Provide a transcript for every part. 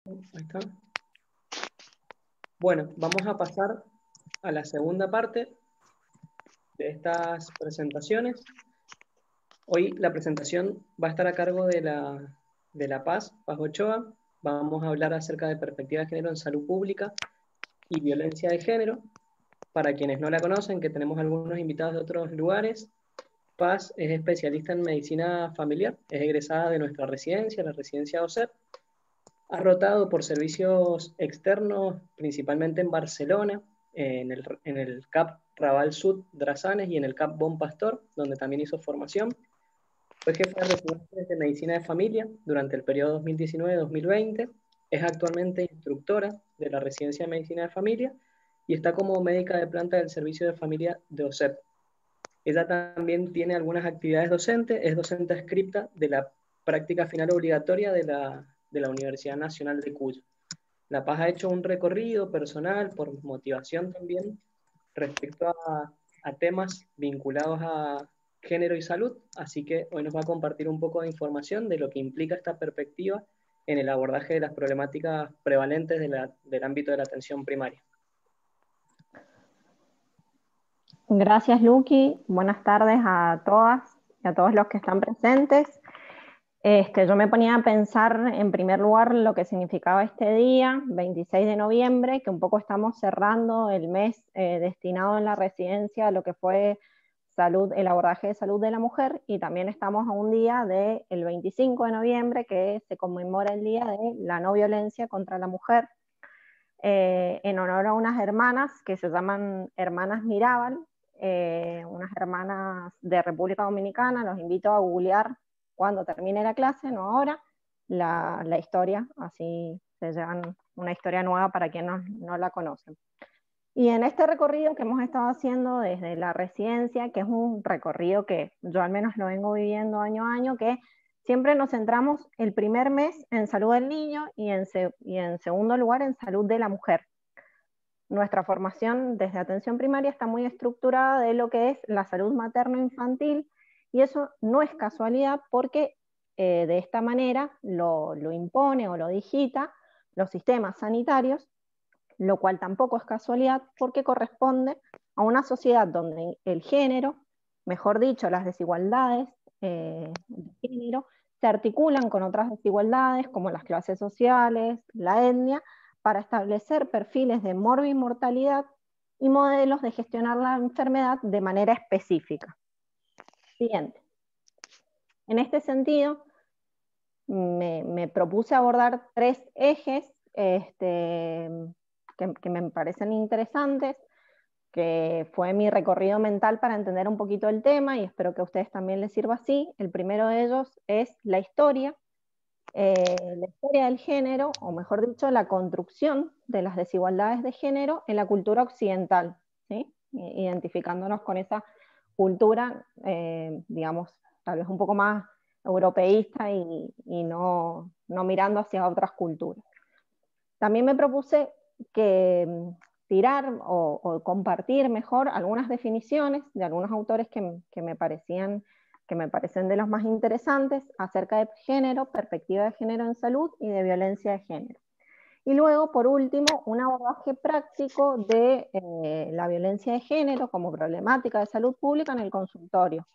Ahí está. Bueno, vamos a pasar a la segunda parte de estas presentaciones. Hoy la presentación va a estar a cargo de la Paz Ochoa. Vamos a hablar acerca de perspectiva de género en salud pública y violencia de género. Para quienes no la conocen, que tenemos algunos invitados de otros lugares, Paz es especialista en medicina familiar, es egresada de nuestra residencia, la residencia OSEP. Ha rotado por servicios externos, principalmente en Barcelona, en el CAP Raval Sud Drasanes y en el CAP Bon Pastor, donde también hizo formación. Fue jefa de residentes de medicina de familia durante el periodo 2019-2020. Es actualmente instructora de la residencia de medicina de familia y está como médica de planta del servicio de familia de OSEP. Ella también tiene algunas actividades docentes, es docente adscripta de la práctica final obligatoria de la Universidad Nacional de Cuyo. La Paz ha hecho un recorrido personal, por motivación también, respecto a temas vinculados a género y salud, así que hoy nos va a compartir un poco de información de lo que implica esta perspectiva en el abordaje de las problemáticas prevalentes del ámbito de la atención primaria. Gracias, Luqui. Buenas tardes a todas y a todos los que están presentes. Yo me ponía a pensar en primer lugar lo que significaba este día, 26 de noviembre, que un poco estamos cerrando el mes destinado en la residencia a lo que fue salud, el abordaje de salud de la mujer, y también estamos a un día del 25 de noviembre que se conmemora el Día de la No Violencia contra la Mujer, en honor a unas hermanas que se llaman Hermanas Mirabal, unas hermanas de República Dominicana. Los invito a googlear cuando termine la clase, no ahora, la historia, así se llevan una historia nueva para quienes no la conocen. Y en este recorrido que hemos estado haciendo desde la residencia, que es un recorrido que yo al menos lo vengo viviendo año a año, que siempre nos centramos el primer mes en salud del niño y en segundo lugar en salud de la mujer. Nuestra formación desde atención primaria está muy estructurada de lo que es la salud materno-infantil, y eso no es casualidad porque de esta manera lo impone o lo digita los sistemas sanitarios, lo cual tampoco es casualidad porque corresponde a una sociedad donde el género, mejor dicho, las desigualdades de género, se articulan con otras desigualdades como las clases sociales, la etnia, para establecer perfiles de morbimortalidad y modelos de gestionar la enfermedad de manera específica. Siguiente. En este sentido, me propuse abordar tres ejes que me parecen interesantes, que fue mi recorrido mental para entender un poquito el tema, y espero que a ustedes también les sirva así. El primero de ellos es la historia del género, o mejor dicho, la construcción de las desigualdades de género en la cultura occidental, ¿sí? Identificándonos con esa cultura, digamos, tal vez un poco más europeísta y no mirando hacia otras culturas. También me propuse que tirar o compartir mejor algunas definiciones de algunos autores que me parecen de los más interesantes acerca de género, perspectiva de género en salud y de violencia de género. Y luego, por último, un abordaje práctico de la violencia de género como problemática de salud pública en el consultorio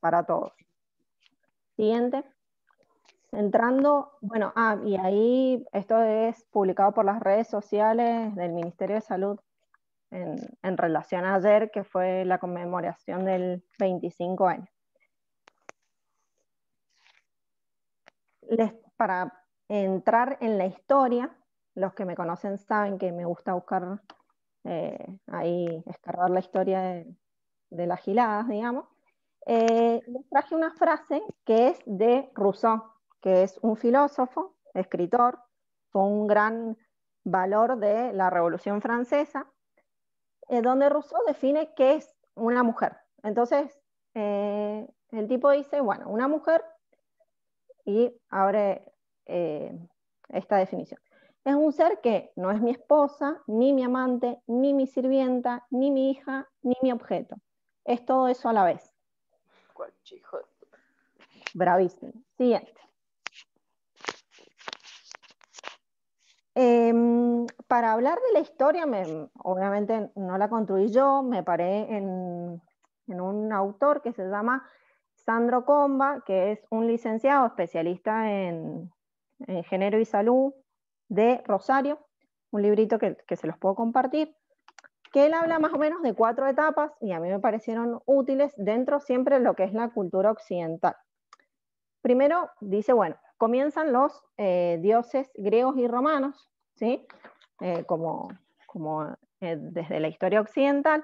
para todos. Siguiente. Entrando, bueno, y ahí esto es publicado por las redes sociales del Ministerio de Salud en relación a ayer, que fue la conmemoración del 25 años. Para entrar en la historia, los que me conocen saben que me gusta buscar ahí, escarbar la historia de las giladas, digamos. Les traje una frase que es de Rousseau, que es un filósofo, escritor, fue un gran valor de la Revolución Francesa, donde Rousseau define qué es una mujer. Entonces, el tipo dice, bueno, una mujer, y abre esta definición. Es un ser que no es mi esposa, ni mi amante, ni mi sirvienta, ni mi hija, ni mi objeto. Es todo eso a la vez. Bravísimo. Siguiente. para hablar de la historia, obviamente no la construí yo, me paré en un autor que se llama Sandro Comba, que es un licenciado especialista en género y salud de Rosario, un librito que se los puedo compartir, que él habla más o menos de 4 etapas y a mí me parecieron útiles dentro siempre de lo que es la cultura occidental. Primero dice, bueno, comienzan los dioses griegos y romanos, ¿sí? Como desde la historia occidental,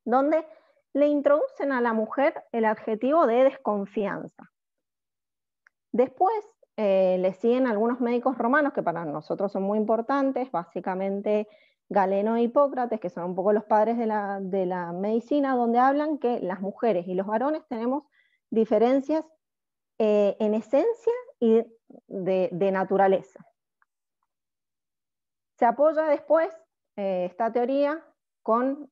donde le introducen a la mujer el adjetivo de desconfianza. Después le siguen algunos médicos romanos que para nosotros son muy importantes, básicamente Galeno e Hipócrates, que son un poco los padres de la medicina, donde hablan que las mujeres y los varones tenemos diferencias en esencia y de naturaleza. Se apoya después esta teoría con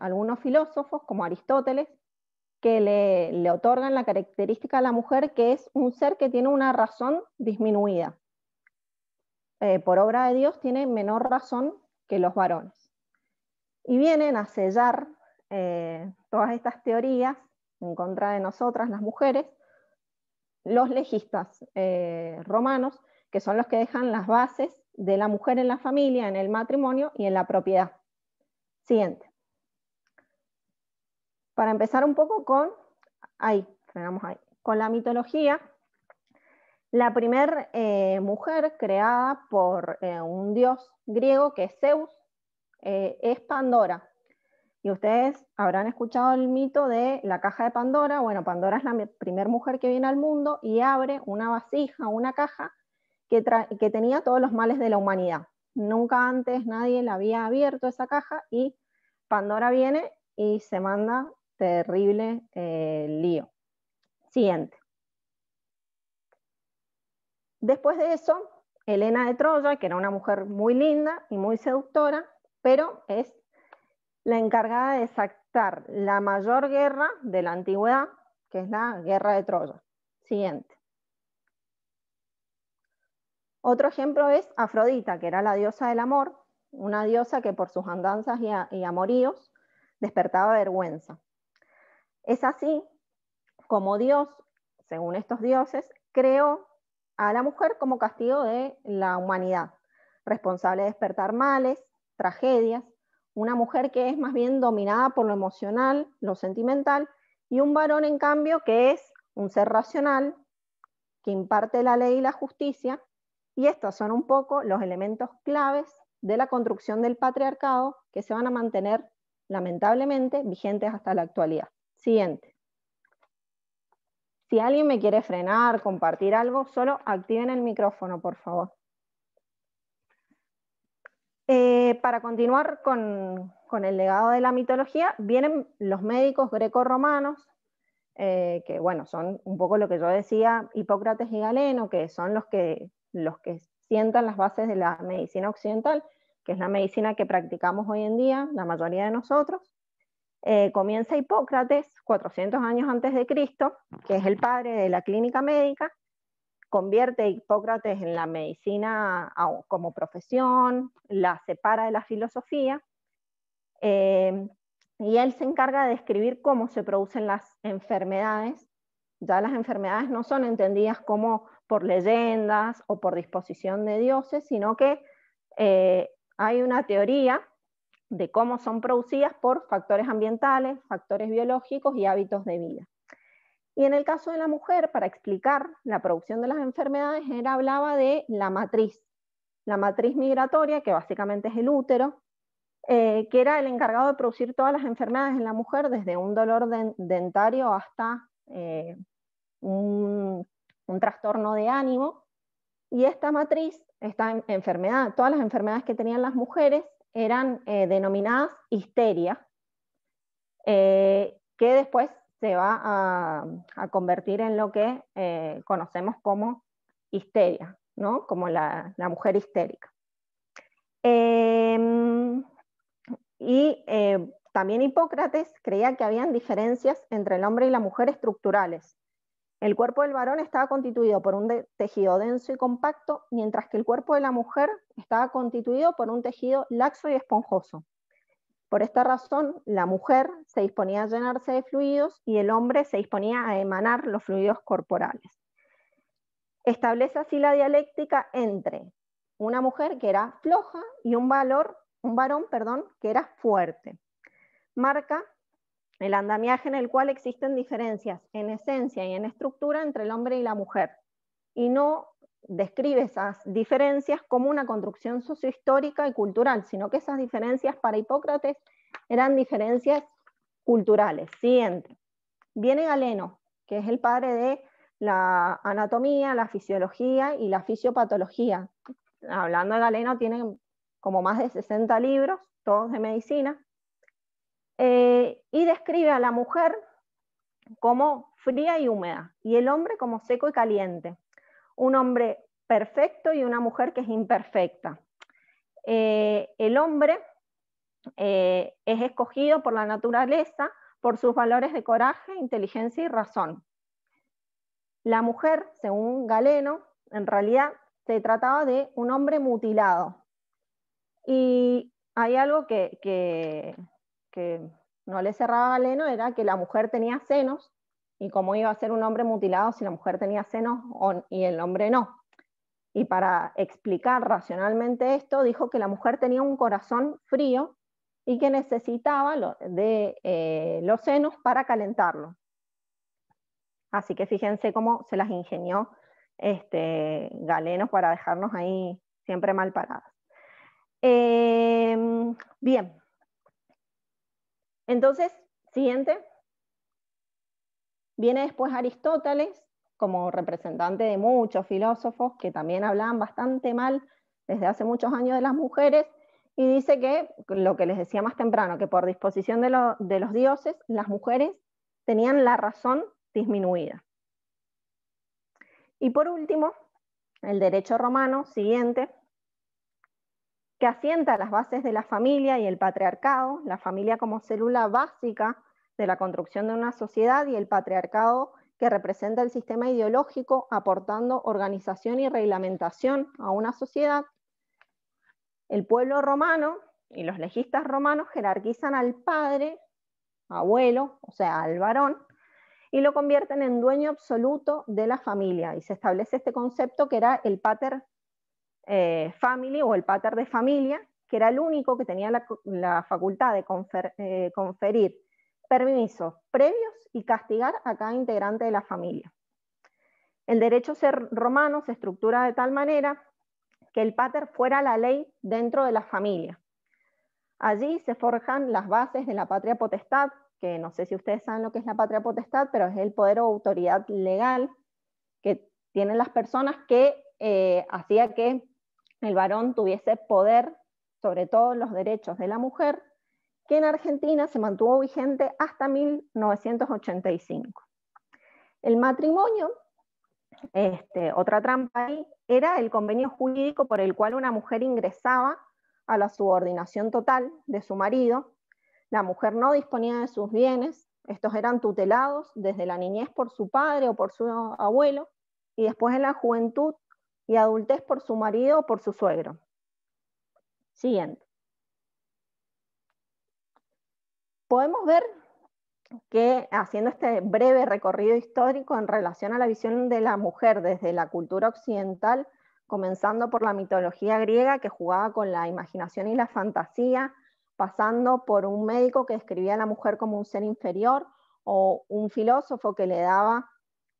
algunos filósofos como Aristóteles, que le otorgan la característica a la mujer que es un ser que tiene una razón disminuida. Por obra de Dios tiene menor razón que los varones. Y vienen a sellar todas estas teorías en contra de nosotras, las mujeres, los legistas romanos, que son los que dejan las bases de la mujer en la familia, en el matrimonio y en la propiedad. Siguiente. Para empezar un poco con la mitología, la primer mujer creada por un dios griego que es Zeus es Pandora. Y ustedes habrán escuchado el mito de la caja de Pandora. Bueno, Pandora es la primera mujer que viene al mundo y abre una vasija, una caja que tenía todos los males de la humanidad. Nunca antes nadie la había abierto esa caja y Pandora viene y se manda terrible lío. Siguiente. Después de eso, Helena de Troya, que era una mujer muy linda y muy seductora, pero es la encargada de desatar la mayor guerra de la antigüedad, que es la guerra de Troya. Siguiente. Otro ejemplo es Afrodita, que era la diosa del amor, una diosa que por sus andanzas y amoríos despertaba vergüenza. Es así como Dios, según estos dioses, creó a la mujer como castigo de la humanidad, responsable de despertar males, tragedias, una mujer que es más bien dominada por lo emocional, lo sentimental, y un varón, en cambio, que es un ser racional, que imparte la ley y la justicia, y estos son un poco los elementos claves de la construcción del patriarcado que se van a mantener, lamentablemente, vigentes hasta la actualidad. Siguiente. Si alguien me quiere frenar, compartir algo, solo activen el micrófono, por favor. Para continuar con el legado de la mitología, vienen los médicos grecorromanos, que bueno, son un poco lo que yo decía, Hipócrates y Galeno, que son los que sientan las bases de la medicina occidental, que es la medicina que practicamos hoy en día, la mayoría de nosotros. Comienza Hipócrates 400 años antes de Cristo, que es el padre de la clínica médica, convierte a Hipócrates en la medicina como profesión, la separa de la filosofía, y él se encarga de describir cómo se producen las enfermedades. Ya las enfermedades no son entendidas como por leyendas o por disposición de dioses, sino que hay una teoría de cómo son producidas por factores ambientales, factores biológicos y hábitos de vida. Y en el caso de la mujer, para explicar la producción de las enfermedades, él hablaba de la matriz migratoria, que básicamente es el útero, que era el encargado de producir todas las enfermedades en la mujer, desde un dolor dentario hasta un trastorno de ánimo. Y esta matriz, todas las enfermedades que tenían las mujeres eran denominadas histeria, que después se va a convertir en lo que conocemos como histeria, ¿no? Como la mujer histérica. También Hipócrates creía que habían diferencias entre el hombre y la mujer estructurales, El cuerpo del varón estaba constituido por un tejido denso y compacto, mientras que el cuerpo de la mujer estaba constituido por un tejido laxo y esponjoso. Por esta razón, la mujer se disponía a llenarse de fluidos y el hombre se disponía a emanar los fluidos corporales. Establece así la dialéctica entre una mujer que era floja y un varón, que era fuerte. Marca el andamiaje en el cual existen diferencias en esencia y en estructura entre el hombre y la mujer, y no describe esas diferencias como una construcción sociohistórica y cultural, sino que esas diferencias para Hipócrates eran diferencias culturales. Siguiente. Viene Galeno, que es el padre de la anatomía, la fisiología y la fisiopatología. Hablando de Galeno, tiene como más de 60 libros, todos de medicina, y describe a la mujer como fría y húmeda, y el hombre como seco y caliente. Un hombre perfecto y una mujer que es imperfecta. El hombre es escogido por la naturaleza por sus valores de coraje, inteligencia y razón. La mujer, según Galeno, en realidad se trataba de un hombre mutilado. Y hay algo que no le cerraba a Galeno, era que la mujer tenía senos, y cómo iba a ser un hombre mutilado si la mujer tenía senos y el hombre no. Y para explicar racionalmente esto, dijo que la mujer tenía un corazón frío y que necesitaba de los senos para calentarlo. Así que fíjense cómo se las ingenió Galeno para dejarnos ahí siempre mal paradas. Bien. Entonces, siguiente. Viene después Aristóteles, como representante de muchos filósofos que también hablaban bastante mal desde hace muchos años de las mujeres, y dice que, lo que les decía más temprano, que por disposición de los dioses, las mujeres tenían la razón disminuida. Y por último, el derecho romano, siguiente, que asienta las bases de la familia y el patriarcado, la familia como célula básica de la construcción de una sociedad y el patriarcado que representa el sistema ideológico aportando organización y reglamentación a una sociedad. El pueblo romano y los legistas romanos jerarquizan al padre, abuelo, o sea, al varón, y lo convierten en dueño absoluto de la familia. Y se establece este concepto que era el pater family o el pater de familia, que era el único que tenía la facultad de conferir permisos previos y castigar a cada integrante de la familia. El derecho romano se estructura de tal manera que el pater fuera la ley dentro de la familia. Allí se forjan las bases de la patria potestad, que no sé si ustedes saben lo que es la patria potestad, pero es el poder o autoridad legal que tienen las personas que hacía que el varón tuviese poder sobre todos los derechos de la mujer, que en Argentina se mantuvo vigente hasta 1985. El matrimonio, otra trampa ahí, era el convenio jurídico por el cual una mujer ingresaba a la subordinación total de su marido. La mujer no disponía de sus bienes, estos eran tutelados desde la niñez por su padre o por su abuelo, y después en la juventud y adultez por su marido o por su suegro. Siguiente. Podemos ver que, haciendo este breve recorrido histórico en relación a la visión de la mujer desde la cultura occidental, comenzando por la mitología griega que jugaba con la imaginación y la fantasía, pasando por un médico que describía a la mujer como un ser inferior, o un filósofo que le daba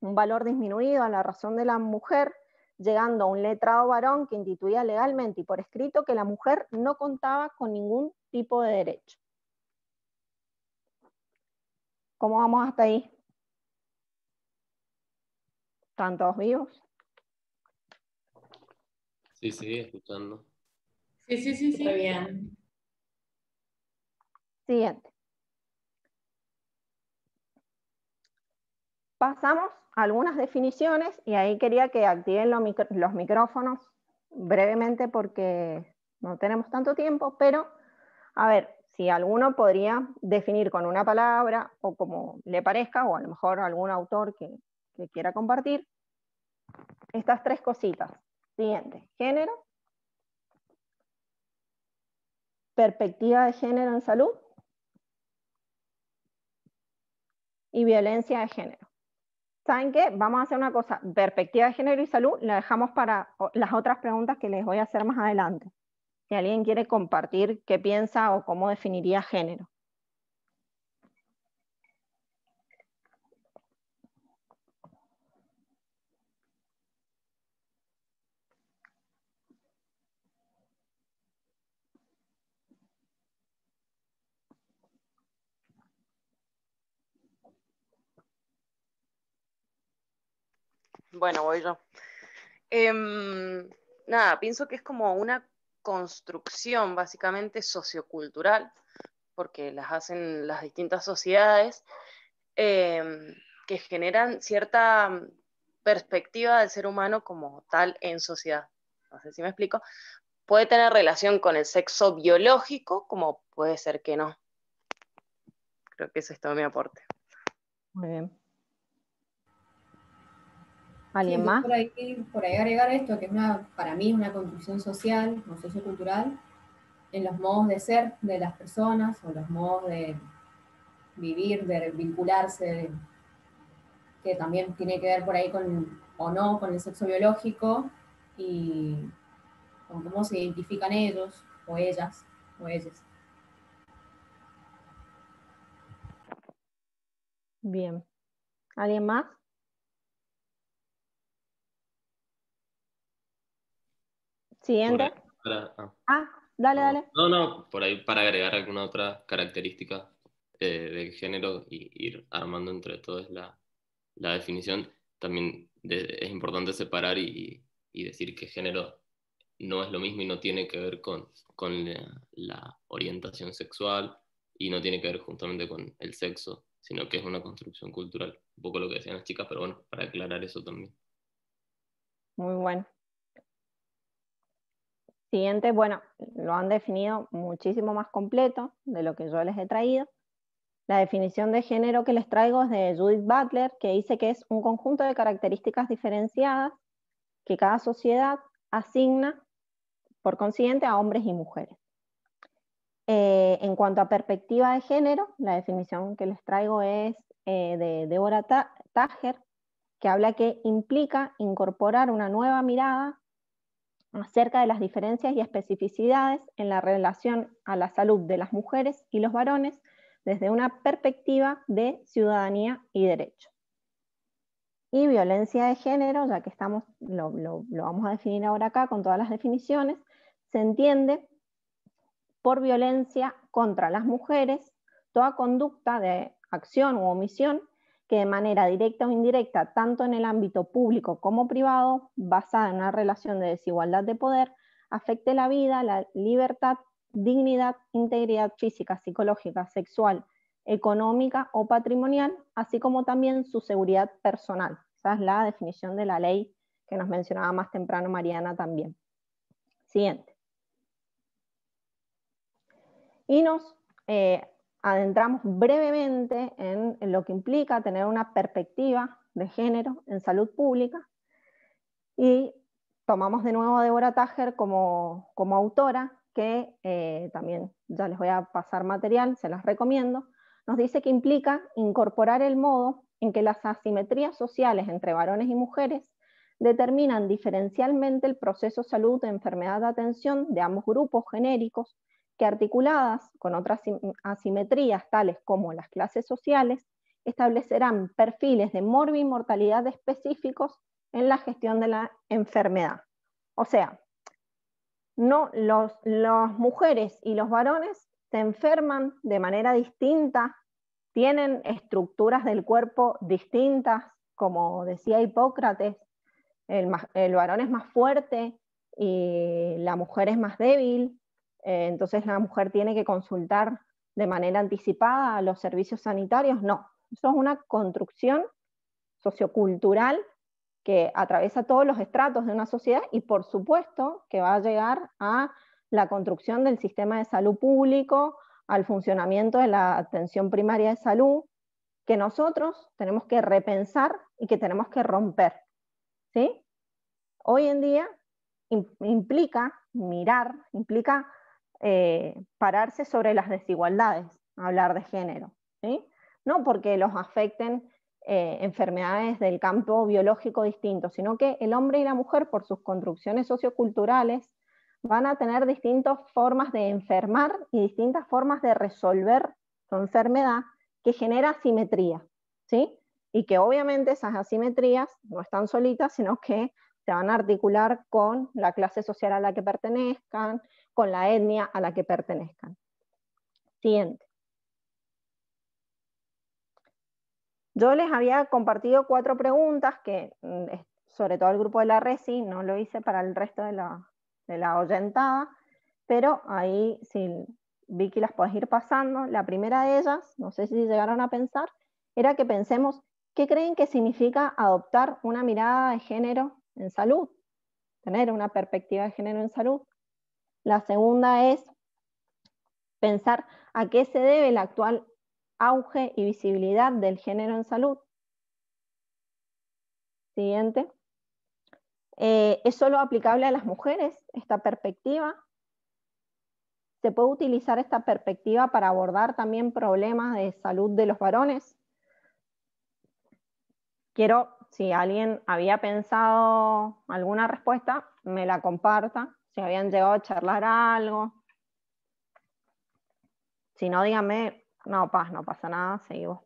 un valor disminuido a la razón de la mujer, llegando a un letrado varón que instituía legalmente y por escrito que la mujer no contaba con ningún tipo de derecho. ¿Cómo vamos hasta ahí? ¿Están todos vivos? Sí, sí, escuchando. Sí, está bien. Siguiente. Pasamos a algunas definiciones y ahí quería que activen los micrófonos brevemente porque no tenemos tanto tiempo, pero a ver, si alguno podría definir con una palabra o como le parezca, o a lo mejor algún autor que que quiera compartir estas tres cositas. Siguiente, género, perspectiva de género en salud y violencia de género. ¿Saben qué? Vamos a hacer una cosa, perspectiva de género y salud, la dejamos para las otras preguntas que les voy a hacer más adelante. Si alguien quiere compartir qué piensa o cómo definiría género. Bueno, voy yo. Nada, pienso que es como una construcción básicamente sociocultural, porque las hacen las distintas sociedades, que generan cierta perspectiva del ser humano como tal en sociedad. No sé si me explico. Puede tener relación con el sexo biológico, como puede ser que no. Creo que ese es todo mi aporte. Muy bien. ¿Alguien Sí, más? por ahí agregar esto, que es para mí es una construcción social o sociocultural, en los modos de ser de las personas, o los modos de vivir, de vincularse, que también tiene que ver por ahí con, o no, con el sexo biológico, y con cómo se identifican ellos, o ellas, o ellas. Bien. ¿Alguien más? Siguiente. Dale. Por ahí para agregar alguna otra característica del género y ir armando entre todos la definición, también es importante separar y decir que género no es lo mismo y no tiene que ver con la orientación sexual y no tiene que ver justamente con el sexo, sino que es una construcción cultural. Un poco lo que decían las chicas, pero bueno, para aclarar eso también. Muy bueno. Siguiente, bueno, lo han definido muchísimo más completo de lo que yo les he traído. La definición de género que les traigo es de Judith Butler, que dice que es un conjunto de características diferenciadas que cada sociedad asigna, por consiguiente, a hombres y mujeres. En cuanto a perspectiva de género, la definición que les traigo es de Deborah Tager, que habla que implica incorporar una nueva mirada acerca de las diferencias y especificidades en la relación a la salud de las mujeres y los varones desde una perspectiva de ciudadanía y derecho. Y violencia de género, ya que lo vamos a definir ahora acá con todas las definiciones, se entiende por violencia contra las mujeres toda conducta de acción u omisión que de manera directa o indirecta, tanto en el ámbito público como privado, basada en una relación de desigualdad de poder, afecte la vida, la libertad, dignidad, integridad física, psicológica, sexual, económica o patrimonial, así como también su seguridad personal. Esa es la definición de la ley que nos mencionaba más temprano Mariana también. Siguiente. Y nos adentramos brevemente en lo que implica tener una perspectiva de género en salud pública y tomamos de nuevo a Deborah Tager como autora, que también ya les voy a pasar material, se las recomiendo. Nos dice que implica incorporar el modo en que las asimetrías sociales entre varones y mujeres determinan diferencialmente el proceso salud de enfermedad de atención de ambos grupos genéricos, que articuladas con otras asimetrías tales como las clases sociales, establecerán perfiles de morbimortalidad específicos en la gestión de la enfermedad. O sea, no, las mujeres y los varones se enferman de manera distinta, tienen estructuras del cuerpo distintas, como decía Hipócrates, el varón es más fuerte y la mujer es más débil, entonces la mujer tiene que consultar de manera anticipada a los servicios sanitarios. No, eso es una construcción sociocultural que atraviesa todos los estratos de una sociedad y por supuesto que va a llegar a la construcción del sistema de salud público, al funcionamiento de la atención primaria de salud, que nosotros tenemos que repensar y que tenemos que romper, ¿sí? Hoy en día implica mirar, implica pararse sobre las desigualdades, hablar de género, ¿sí? No porque los afecten enfermedades del campo biológico distinto, sino que el hombre y la mujer, por sus construcciones socioculturales, van a tener distintas formas de enfermar y distintas formas de resolver su enfermedad que genera asimetría, ¿sí? Y que obviamente esas asimetrías no están solitas, sino que se van a articular con la clase social a la que pertenezcan, con la etnia a la que pertenezcan. Siguiente. Yo les había compartido 4 preguntas que, sobre todo el grupo de la RESI, no lo hice para el resto de la oyentada, pero ahí, si Vicky, las podés ir pasando. La primera de ellas, no sé si llegaron a pensar, era que pensemos qué creen que significa adoptar una mirada de género en salud, tener una perspectiva de género en salud. La segunda es pensar a qué se debe el actual auge y visibilidad del género en salud. Siguiente. ¿Es solo aplicable a las mujeres esta perspectiva? ¿Se puede utilizar esta perspectiva para abordar también problemas de salud de los varones? Quiero, si alguien había pensado alguna respuesta, me la comparta, si habían llegado a charlar algo. Si no, díganme, no pasa nada, seguimos.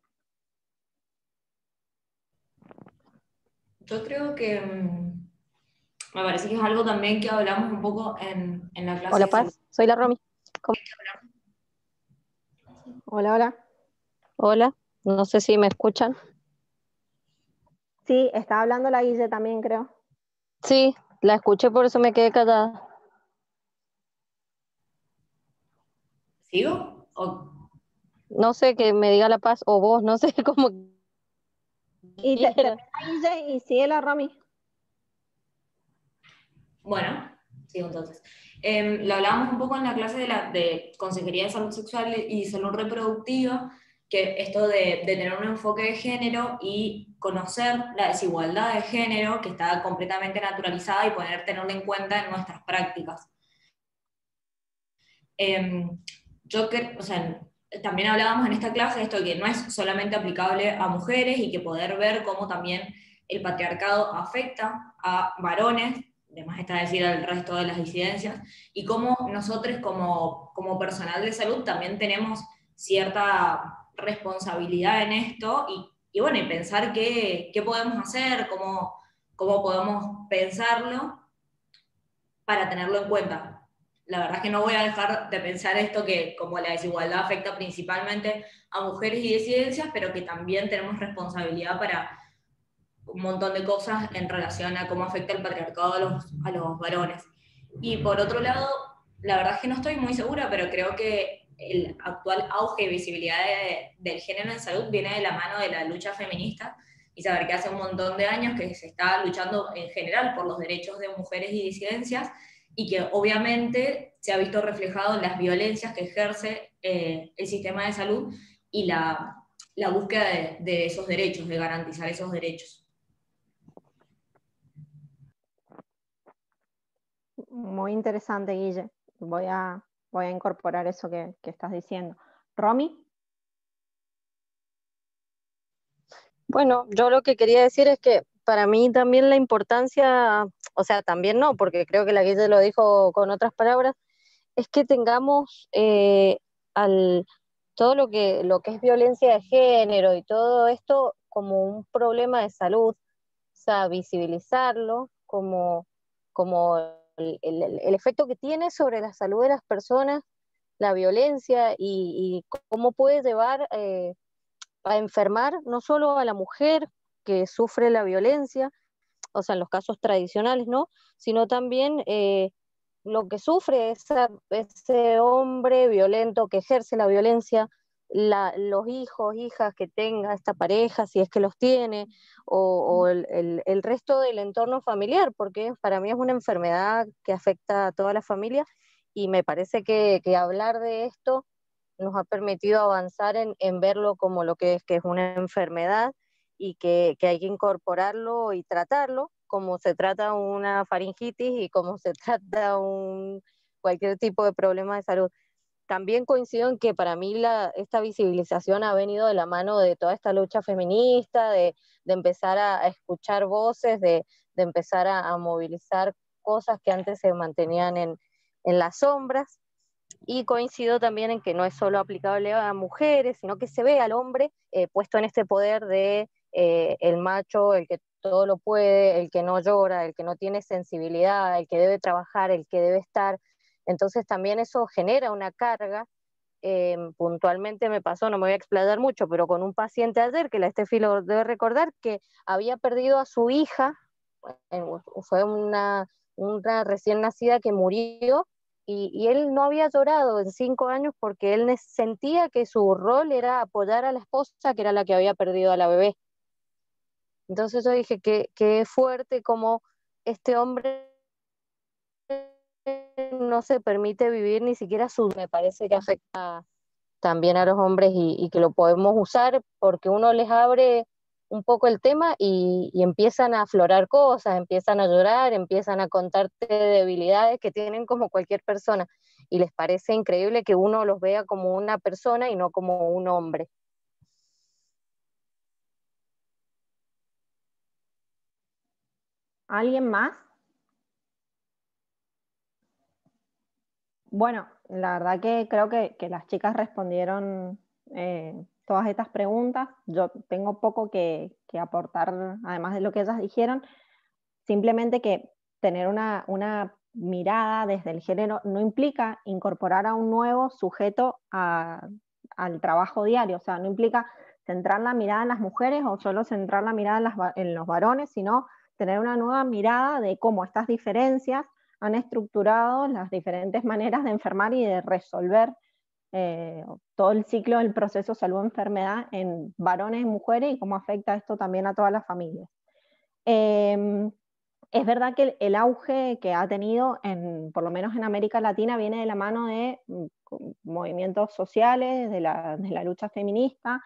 Yo creo que me parece que es algo también que hablamos un poco en la clase. Hola, Paz, soy la Romy. Hola. Hola, no sé si me escuchan. Sí, está hablando la Guille también, creo. Sí, la escuché, por eso me quedé callada. ¿Sigo? No sé, que me diga la Paz o vos, no sé cómo. Y termina Guille y sigue la Romy. Bueno, sigo entonces. Lo hablábamos un poco en la clase de Consejería de Salud Sexual y Salud Reproductiva, que esto de tener un enfoque de género y conocer la desigualdad de género que está completamente naturalizada y tenerla en cuenta en nuestras prácticas. También hablábamos en esta clase de esto que no es solamente aplicable a mujeres y que poder ver cómo también el patriarcado afecta a varones, además está decir al resto de las disidencias, y cómo nosotros como personal de salud también tenemos cierta responsabilidad en esto y pensar qué podemos hacer, cómo podemos pensarlo para tenerlo en cuenta. La verdad es que no voy a dejar de pensar esto, que como la desigualdad afecta principalmente a mujeres y disidencias, pero que también tenemos responsabilidad para un montón de cosas en relación a cómo afecta el patriarcado a los varones. Y por otro lado, la verdad es que no estoy muy segura, pero creo que el actual auge y visibilidad del género en salud viene de la mano de la lucha feminista, y saber que hace un montón de años que se está luchando en general por los derechos de mujeres y disidencias, y que obviamente se ha visto reflejado en las violencias que ejerce el sistema de salud y la búsqueda de esos derechos, de garantizar esos derechos. Muy interesante, Guille. Voy a incorporar eso que estás diciendo. ¿Romy? Bueno, yo lo que quería decir es que para mí también la importancia, o sea, también no, porque creo que la Guille lo dijo con otras palabras, es que tengamos todo lo que es violencia de género y todo esto como un problema de salud, o sea, visibilizarlo como el efecto que tiene sobre la salud de las personas, la violencia y cómo puede llevar a enfermar no solo a la mujer que sufre la violencia, o sea, en los casos tradicionales, ¿no? Sino también lo que sufre ese hombre violento que ejerce la violencia, los hijos, hijas que tenga esta pareja, si es que los tiene, o el resto del entorno familiar, porque para mí es una enfermedad que afecta a toda la familia, y me parece que hablar de esto nos ha permitido avanzar en verlo como lo que es una enfermedad, y que hay que incorporarlo y tratarlo como se trata una faringitis y como se trata cualquier tipo de problema de salud. También coincido en que para mí esta visibilización ha venido de la mano de toda esta lucha feminista, de empezar a escuchar voces, de empezar a movilizar cosas que antes se mantenían en las sombras. Y coincido también en que no es solo aplicable a mujeres, sino que se ve al hombre puesto en este poder de el macho, el que todo lo puede, el que no llora, el que no tiene sensibilidad, el que debe trabajar, el que debe estar. Entonces también eso genera una carga. Puntualmente me pasó, no me voy a explayar mucho, pero con un paciente ayer, que la Estefi lo debe recordar, que había perdido a su hija, fue una recién nacida que murió, y él no había llorado en 5 años porque él sentía que su rol era apoyar a la esposa, que era la que había perdido a la bebé. Entonces yo dije que fuerte como este hombre no se permite vivir ni siquiera me parece que afecta también a los hombres y que lo podemos usar porque uno les abre un poco el tema y empiezan a aflorar cosas, empiezan a llorar, empiezan a contarte debilidades que tienen como cualquier persona y les parece increíble que uno los vea como una persona y no como un hombre. ¿Alguien más? Bueno, la verdad que creo que las chicas respondieron todas estas preguntas. Yo tengo poco que aportar, además de lo que ellas dijeron, simplemente que tener una mirada desde el género no implica incorporar a un nuevo sujeto al trabajo diario, o sea, no implica centrar la mirada en las mujeres o solo centrar la mirada en los varones, sino tener una nueva mirada de cómo estas diferencias han estructurado las diferentes maneras de enfermar y de resolver todo el ciclo del proceso salud-enfermedad en varones y mujeres y cómo afecta esto también a todas las familias. Es verdad que el auge que ha tenido, por lo menos en América Latina, viene de la mano de movimientos sociales, de la lucha feminista.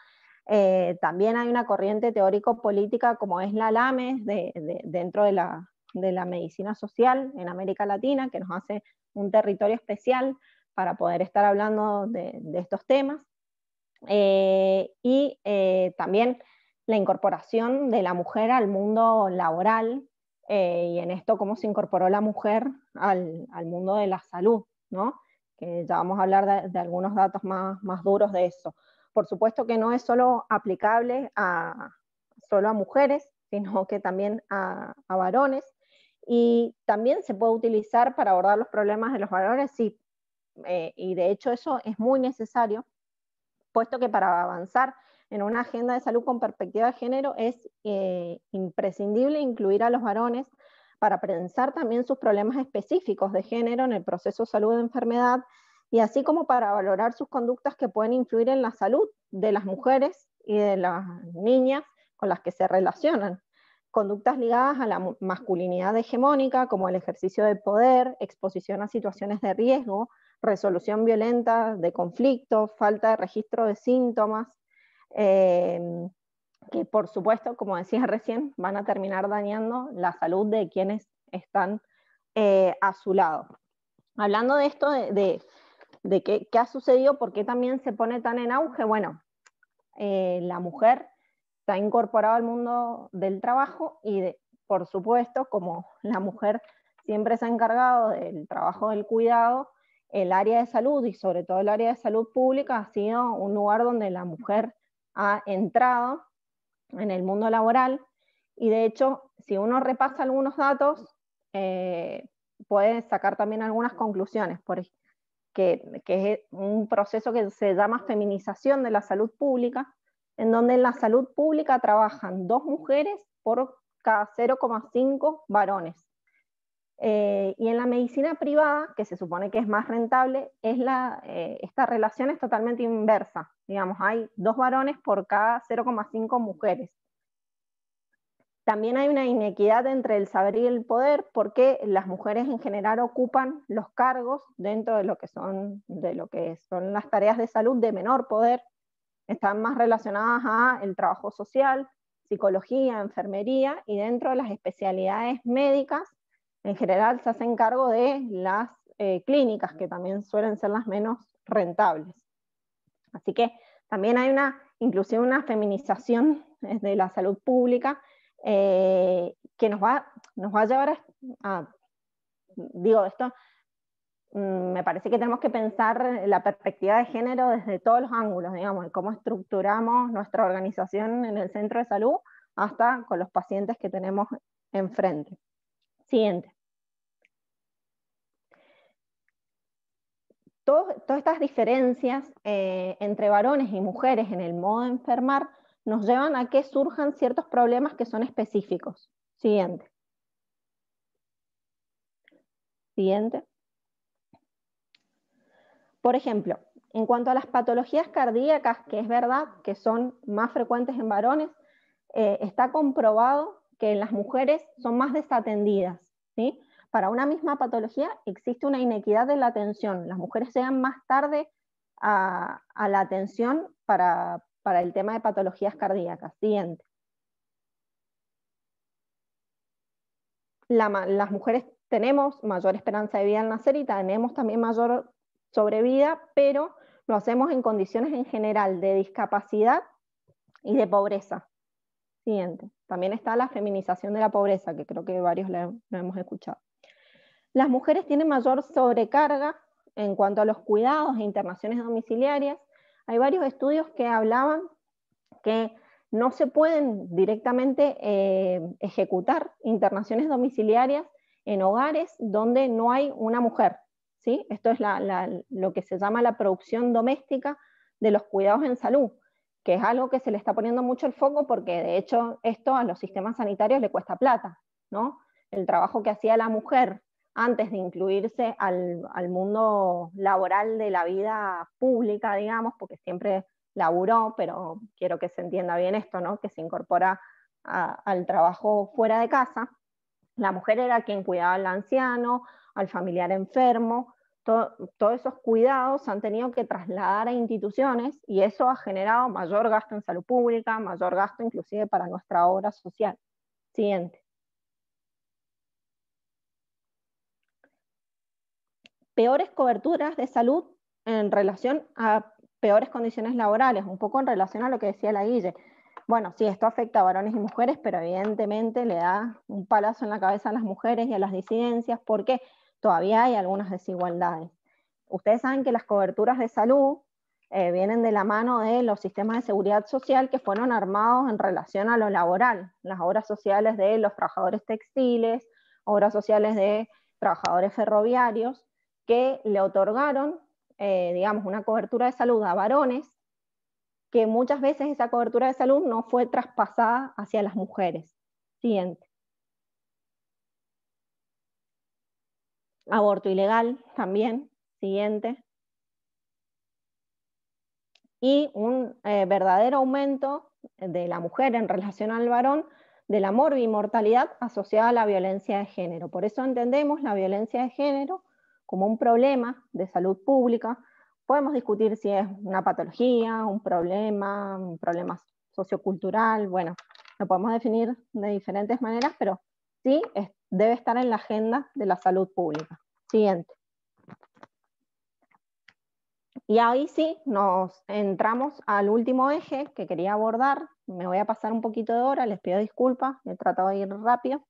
También hay una corriente teórico-política como es la LAMES dentro de la medicina social en América Latina, que nos hace un territorio especial para poder estar hablando de estos temas. Y también la incorporación de la mujer al mundo laboral, y en esto cómo se incorporó la mujer al mundo de la salud, ¿no? Que ya vamos a hablar de algunos datos más duros de eso. Por supuesto que no es solo aplicable solo a mujeres, sino que también a varones, y también se puede utilizar para abordar los problemas de los varones, sí, y de hecho eso es muy necesario, puesto que para avanzar en una agenda de salud con perspectiva de género es imprescindible incluir a los varones para pensar también sus problemas específicos de género en el proceso salud de enfermedad, y así como para valorar sus conductas que pueden influir en la salud de las mujeres y de las niñas con las que se relacionan. Conductas ligadas a la masculinidad hegemónica, como el ejercicio del poder, exposición a situaciones de riesgo, resolución violenta de conflictos, falta de registro de síntomas, que por supuesto, como decía recién, van a terminar dañando la salud de quienes están a su lado. Hablando de esto, de qué ha sucedido, por qué también se pone tan en auge, bueno, la mujer se ha incorporado al mundo del trabajo y por supuesto, como la mujer siempre se ha encargado del trabajo del cuidado, el área de salud y sobre todo el área de salud pública ha sido un lugar donde la mujer ha entrado en el mundo laboral, y de hecho, si uno repasa algunos datos, puede sacar también algunas conclusiones, que es un proceso que se llama feminización de la salud pública, en donde en la salud pública trabajan 2 mujeres por cada 0,5 varones. Y en la medicina privada, que se supone que es más rentable, esta relación es totalmente inversa. Digamos, hay 2 varones por cada 0,5 mujeres. También hay una inequidad entre el saber y el poder, porque las mujeres en general ocupan los cargos dentro de lo que son las tareas de salud de menor poder, están más relacionadas al trabajo social, psicología, enfermería, y dentro de las especialidades médicas, en general se hacen cargo de las clínicas, que también suelen ser las menos rentables. Así que también hay inclusive una feminización de la salud pública que nos va a llevar digo, esto me parece que tenemos que pensar la perspectiva de género desde todos los ángulos, digamos, de cómo estructuramos nuestra organización en el centro de salud hasta con los pacientes que tenemos enfrente. Siguiente. Todas estas diferencias entre varones y mujeres en el modo de enfermar nos llevan a que surjan ciertos problemas que son específicos. Siguiente. Siguiente. Por ejemplo, en cuanto a las patologías cardíacas, que es verdad que son más frecuentes en varones, está comprobado que en las mujeres son más desatendidas, ¿sí? Para una misma patología existe una inequidad de la atención. Las mujeres llegan más tarde a la atención para el tema de patologías cardíacas. Siguiente. Las mujeres tenemos mayor esperanza de vida al nacer y tenemos también mayor sobrevida, pero lo hacemos en condiciones en general de discapacidad y de pobreza. Siguiente. También está la feminización de la pobreza, que creo que varios lo hemos escuchado. Las mujeres tienen mayor sobrecarga en cuanto a los cuidados e internaciones domiciliarias. Hay varios estudios que hablaban que no se pueden directamente ejecutar internaciones domiciliarias en hogares donde no hay una mujer, ¿sí? Esto es lo que se llama la producción doméstica de los cuidados en salud, que es algo que se le está poniendo mucho el foco porque de hecho esto a los sistemas sanitarios le cuesta plata, ¿no? El trabajo que hacía la mujer antes de incluirse al mundo laboral de la vida pública, digamos, porque siempre laburó, pero quiero que se entienda bien esto, ¿no? Que se incorpora al trabajo fuera de casa. La mujer era quien cuidaba al anciano, al familiar enfermo. Todos esos cuidados se han tenido que trasladar a instituciones y eso ha generado mayor gasto en salud pública, mayor gasto inclusive para nuestra obra social. Siguiente. Peores coberturas de salud en relación a peores condiciones laborales, un poco en relación a lo que decía la Guille. Bueno, sí, esto afecta a varones y mujeres, pero evidentemente le da un palazo en la cabeza a las mujeres y a las disidencias porque todavía hay algunas desigualdades. Ustedes saben que las coberturas de salud vienen de la mano de los sistemas de seguridad social que fueron armados en relación a lo laboral, las obras sociales de los trabajadores textiles, obras sociales de trabajadores ferroviarios, que le otorgaron, digamos, una cobertura de salud a varones, que muchas veces esa cobertura de salud no fue traspasada hacia las mujeres. Siguiente. Aborto ilegal también. Siguiente. Y un verdadero aumento de la mujer en relación al varón de la morbimortalidad asociada a la violencia de género. Por eso entendemos la violencia de género como un problema de salud pública. Podemos discutir si es una patología, un problema sociocultural, bueno, lo podemos definir de diferentes maneras, pero sí debe estar en la agenda de la salud pública. Siguiente. Y ahí sí nos entramos al último eje que quería abordar. Me voy a pasar un poquito de hora, les pido disculpas, he tratado de ir rápido,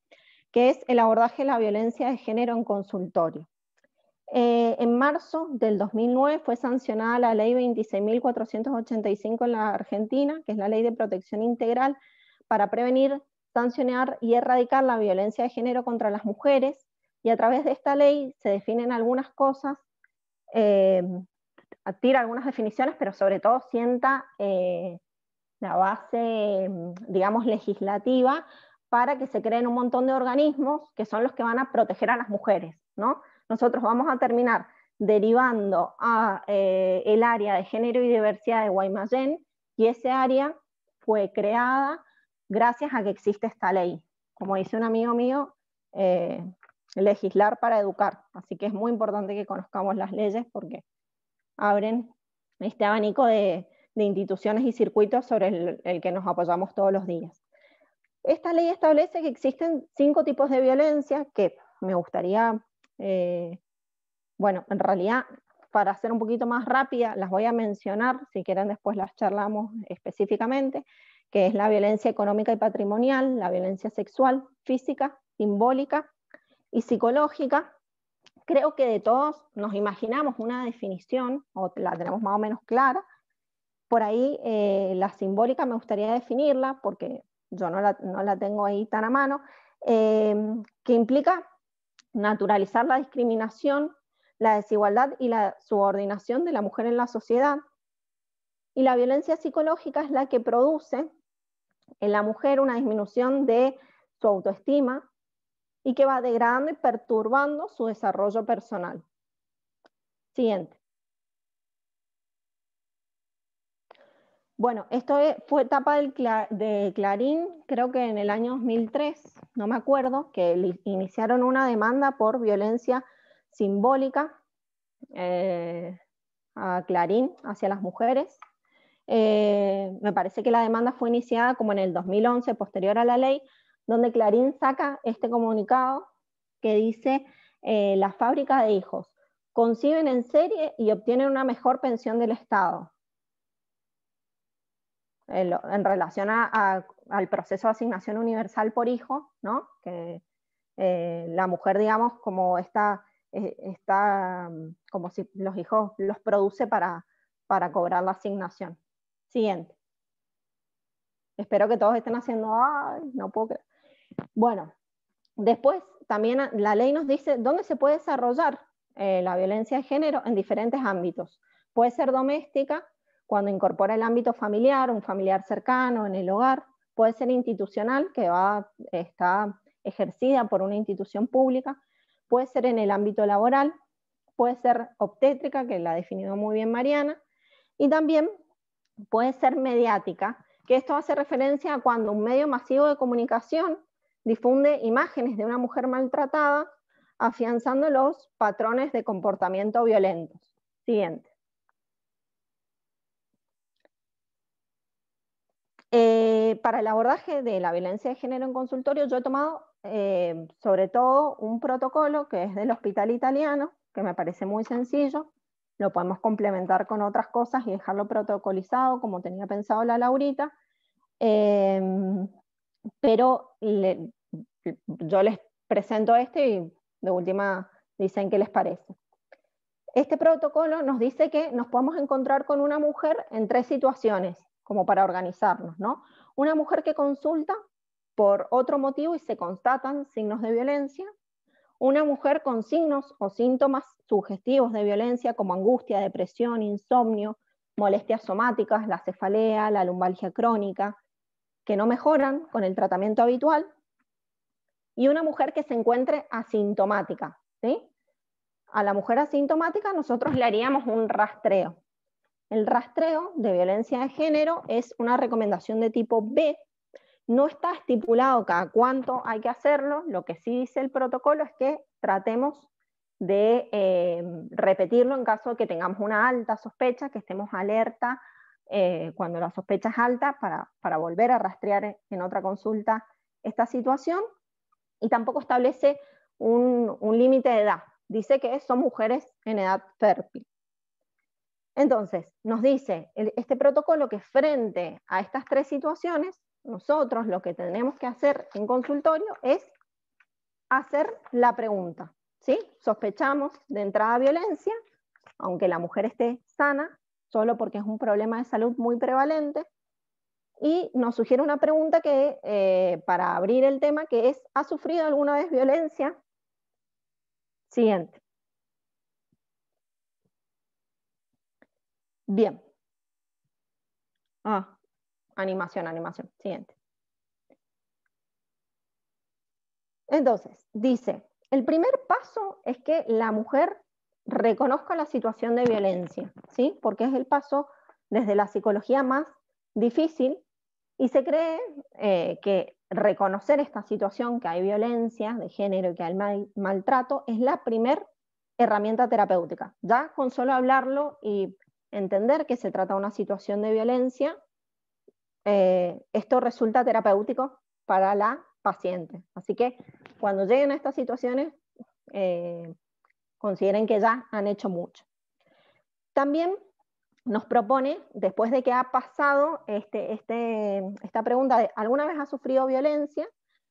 que es el abordaje de la violencia de género en consultorio. En marzo del 2009 fue sancionada la ley 26.485 en la Argentina, que es la ley de protección integral para prevenir, sancionar y erradicar la violencia de género contra las mujeres, y a través de esta ley se definen algunas cosas, tira algunas definiciones, pero sobre todo sienta la base, digamos, legislativa para que se creen un montón de organismos que son los que van a proteger a las mujeres, ¿no? Nosotros vamos a terminar derivando a el área de género y diversidad de Guaymallén, y ese área fue creada gracias a que existe esta ley. Como dice un amigo mío, legislar para educar. Así que es muy importante que conozcamos las leyes porque abren este abanico de instituciones y circuitos sobre el que nos apoyamos todos los días. Esta ley establece que existen 5 tipos de violencia que me gustaría, bueno, en realidad, para ser un poquito más rápida, las voy a mencionar, si quieren después las charlamos específicamente, que es la violencia económica y patrimonial, la violencia sexual, física, simbólica y psicológica. Creo que de todos nos imaginamos una definición, o la tenemos más o menos clara. Por ahí la simbólica me gustaría definirla, porque yo no la tengo ahí tan a mano, que implica naturalizar la discriminación, la desigualdad y la subordinación de la mujer en la sociedad. Y la violencia psicológica es la que produce en la mujer una disminución de su autoestima y que va degradando y perturbando su desarrollo personal. Siguiente. Bueno, esto fue etapa de Clarín, creo que en el año 2003, no me acuerdo, que iniciaron una demanda por violencia simbólica a Clarín hacia las mujeres. Me parece que la demanda fue iniciada como en el 2011, posterior a la ley, donde Clarín saca este comunicado que dice: las fábricas de hijos conciben en serie y obtienen una mejor pensión del Estado. En relación al proceso de asignación universal por hijo, ¿no? Que la mujer, digamos, como está como si los hijos los produce para cobrar la asignación. Siguiente. Espero que todos estén haciendo, ay, no puedo creer. Bueno, después también la ley nos dice dónde se puede desarrollar la violencia de género en diferentes ámbitos. Puede ser doméstica, cuando incorpora el ámbito familiar, un familiar cercano, en el hogar. Puede ser institucional, que está ejercida por una institución pública. Puede ser en el ámbito laboral. Puede ser obstétrica, que la ha definido muy bien Mariana. Y también puede ser mediática, que esto hace referencia a cuando un medio masivo de comunicación difunde imágenes de una mujer maltratada, afianzando los patrones de comportamiento violentos. Siguiente. Para el abordaje de la violencia de género en consultorio, yo he tomado sobre todo un protocolo que es del Hospital Italiano, que me parece muy sencillo. Lo podemos complementar con otras cosas y dejarlo protocolizado, como tenía pensado la Laurita. Pero yo les presento este y de última dicen qué les parece. Este protocolo nos dice que nos podemos encontrar con una mujer en 3 situaciones, como para organizarnos, ¿no? Una mujer que consulta por otro motivo y se constatan signos de violencia. Una mujer con signos o síntomas sugestivos de violencia como angustia, depresión, insomnio, molestias somáticas, la cefalea, la lumbalgia crónica, que no mejoran con el tratamiento habitual. Y una mujer que se encuentre asintomática, ¿sí? A la mujer asintomática nosotros le haríamos un rastreo. El rastreo de violencia de género es una recomendación de tipo B. No está estipulado cada cuánto hay que hacerlo. Lo que sí dice el protocolo es que tratemos de repetirlo en caso de que tengamos una alta sospecha, que estemos alerta cuando la sospecha es alta para volver a rastrear en otra consulta esta situación. Y tampoco establece un límite de edad. Dice que son mujeres en edad fértil. Entonces, nos dice este protocolo que frente a estas 3 situaciones, nosotros lo que tenemos que hacer en consultorio es hacer la pregunta, ¿sí? Sospechamos de entrada violencia, aunque la mujer esté sana, solo porque es un problema de salud muy prevalente, y nos sugiere una pregunta que, para abrir el tema, que es: ¿ha sufrido alguna vez violencia? Siguiente. Bien. Animación. Siguiente. Entonces, dice, el primer paso es que la mujer reconozca la situación de violencia, ¿sí? Porque es el paso desde la psicología más difícil, y se cree que reconocer esta situación, que hay violencia de género y que hay maltrato, es la primer herramienta terapéutica. Ya con solo hablarlo y entender que se trata de una situación de violencia, esto resulta terapéutico para la paciente. Así que cuando lleguen a estas situaciones, consideren que ya han hecho mucho. También nos propone, después de que ha pasado esta pregunta de ¿alguna vez ha sufrido violencia?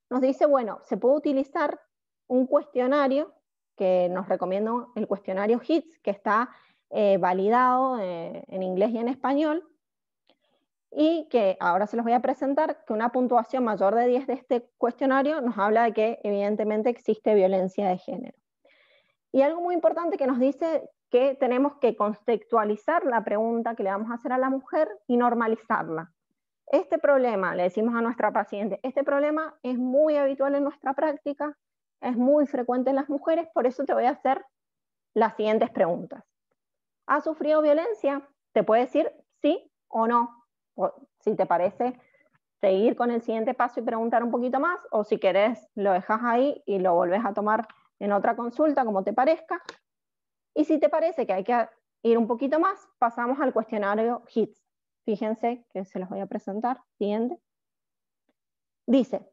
Nos dice, bueno, se puede utilizar un cuestionario que nos recomiendo, el cuestionario HITS, que está validado en inglés y en español, y que ahora se los voy a presentar, que una puntuación mayor de 10 de este cuestionario nos habla de que evidentemente existe violencia de género. Y algo muy importante que nos dice que tenemos que contextualizar la pregunta que le vamos a hacer a la mujer y normalizarla. Este problema, le decimos a nuestra paciente, este problema es muy habitual en nuestra práctica, es muy frecuente en las mujeres, por eso te voy a hacer las siguientes preguntas. ¿Has sufrido violencia? Te puede decir sí o no. O, si te parece, seguir con el siguiente paso y preguntar un poquito más, o si querés, lo dejas ahí y lo volvés a tomar en otra consulta, como te parezca. Y si te parece que hay que ir un poquito más, pasamos al cuestionario HITS. Fíjense que se los voy a presentar. Siguiente. Dice,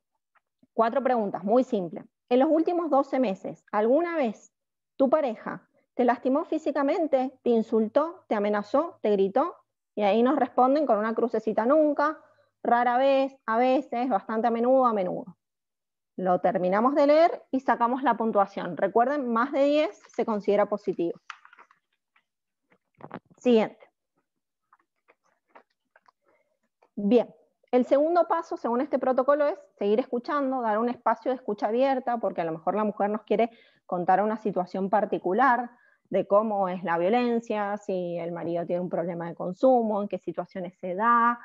4 preguntas, muy simples. En los últimos 12 meses, ¿alguna vez tu pareja te lastimó físicamente, te insultó, te amenazó, te gritó? Y ahí nos responden con una crucecita nunca, rara vez, a veces, bastante a menudo, a menudo. Lo terminamos de leer y sacamos la puntuación. Recuerden, más de 10 se considera positivo. Siguiente. Bien, el segundo paso, según este protocolo, es seguir escuchando, dar un espacio de escucha abierta, porque a lo mejor la mujer nos quiere contar una situación particular de cómo es la violencia, si el marido tiene un problema de consumo, en qué situaciones se da,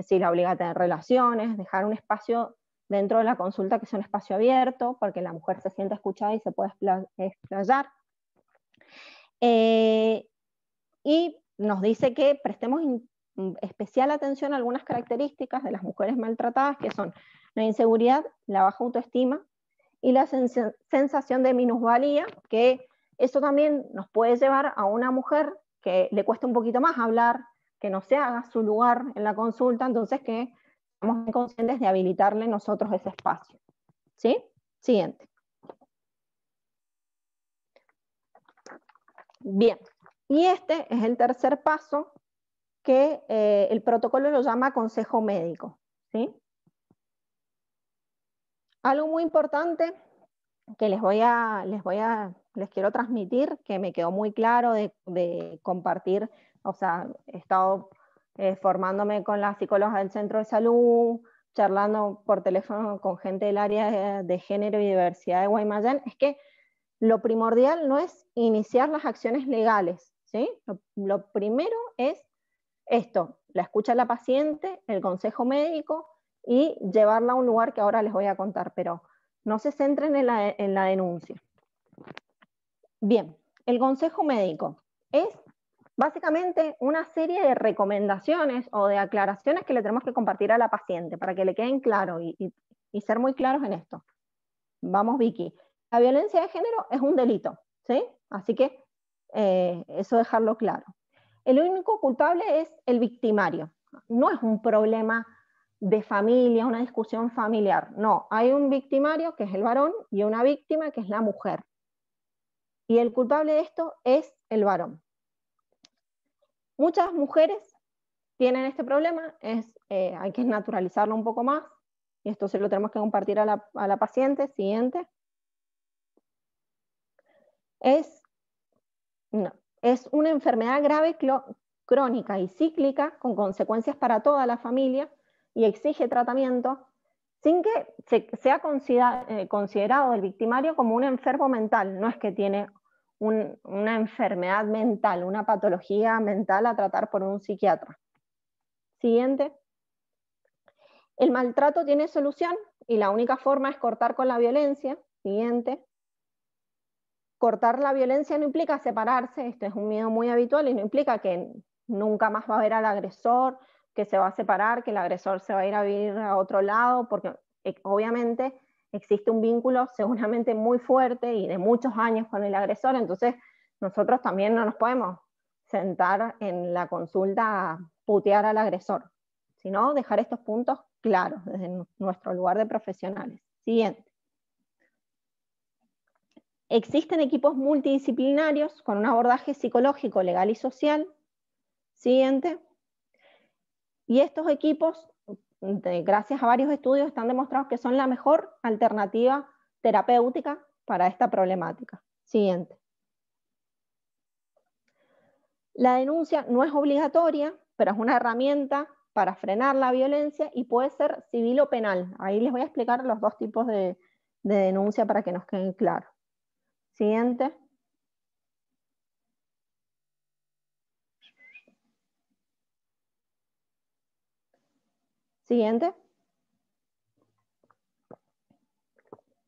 si la obliga a tener relaciones, dejar un espacio dentro de la consulta que sea un espacio abierto, porque la mujer se sienta escuchada y se puede explayar. Y nos dice que prestemos especial atención a algunas características de las mujeres maltratadas, que son la inseguridad, la baja autoestima y la sensación de minusvalía, que eso también nos puede llevar a una mujer que le cuesta un poquito más hablar, que no se haga su lugar en la consulta, entonces que estamos conscientes de habilitarle nosotros ese espacio. ¿Sí? Siguiente. Bien, y este es el tercer paso, que el protocolo lo llama consejo médico. ¿Sí? Algo muy importante que les quiero transmitir, que me quedó muy claro de compartir, o sea, he estado formándome con las psicólogas del centro de salud, charlando por teléfono con gente del área de género y diversidad de Guaymallén, es que lo primordial no es iniciar las acciones legales, ¿sí? Lo primero es esto, la escucha a la paciente, el consejo médico y llevarla a un lugar que ahora les voy a contar, pero no se centren en la denuncia. Bien, el consejo médico es básicamente una serie de recomendaciones o de aclaraciones que le tenemos que compartir a la paciente para que le queden claros y ser muy claros en esto. Vamos, Vicky. La violencia de género es un delito, ¿sí? Así que eso dejarlo claro. El único culpable es el victimario. No es un problema de familia, una discusión familiar. No, hay un victimario, que es el varón, y una víctima, que es la mujer. Y el culpable de esto es el varón. Muchas mujeres tienen este problema, hay que naturalizarlo un poco más, y esto se lo tenemos que compartir a la paciente. Siguiente. Es una enfermedad grave, crónica y cíclica, con consecuencias para toda la familia, y exige tratamiento sin que sea considerado el victimario como un enfermo mental. No es que tiene una enfermedad mental, una patología mental a tratar por un psiquiatra. Siguiente. El maltrato tiene solución y la única forma es cortar con la violencia. Siguiente. Cortar la violencia no implica separarse, esto es un miedo muy habitual, y no implica que nunca más va a ver al agresor, que se va a separar, que el agresor se va a ir a vivir a otro lado, porque obviamente existe un vínculo seguramente muy fuerte y de muchos años con el agresor, entonces nosotros también no nos podemos sentar en la consulta a putear al agresor, sino dejar estos puntos claros desde nuestro lugar de profesionales. Siguiente. Existen equipos multidisciplinarios con un abordaje psicológico, legal y social. Siguiente. Y estos equipos, gracias a varios estudios, están demostrados que son la mejor alternativa terapéutica para esta problemática. Siguiente. La denuncia no es obligatoria, pero es una herramienta para frenar la violencia y puede ser civil o penal. Ahí les voy a explicar los dos tipos de denuncia para que nos queden claros. Siguiente. Siguiente.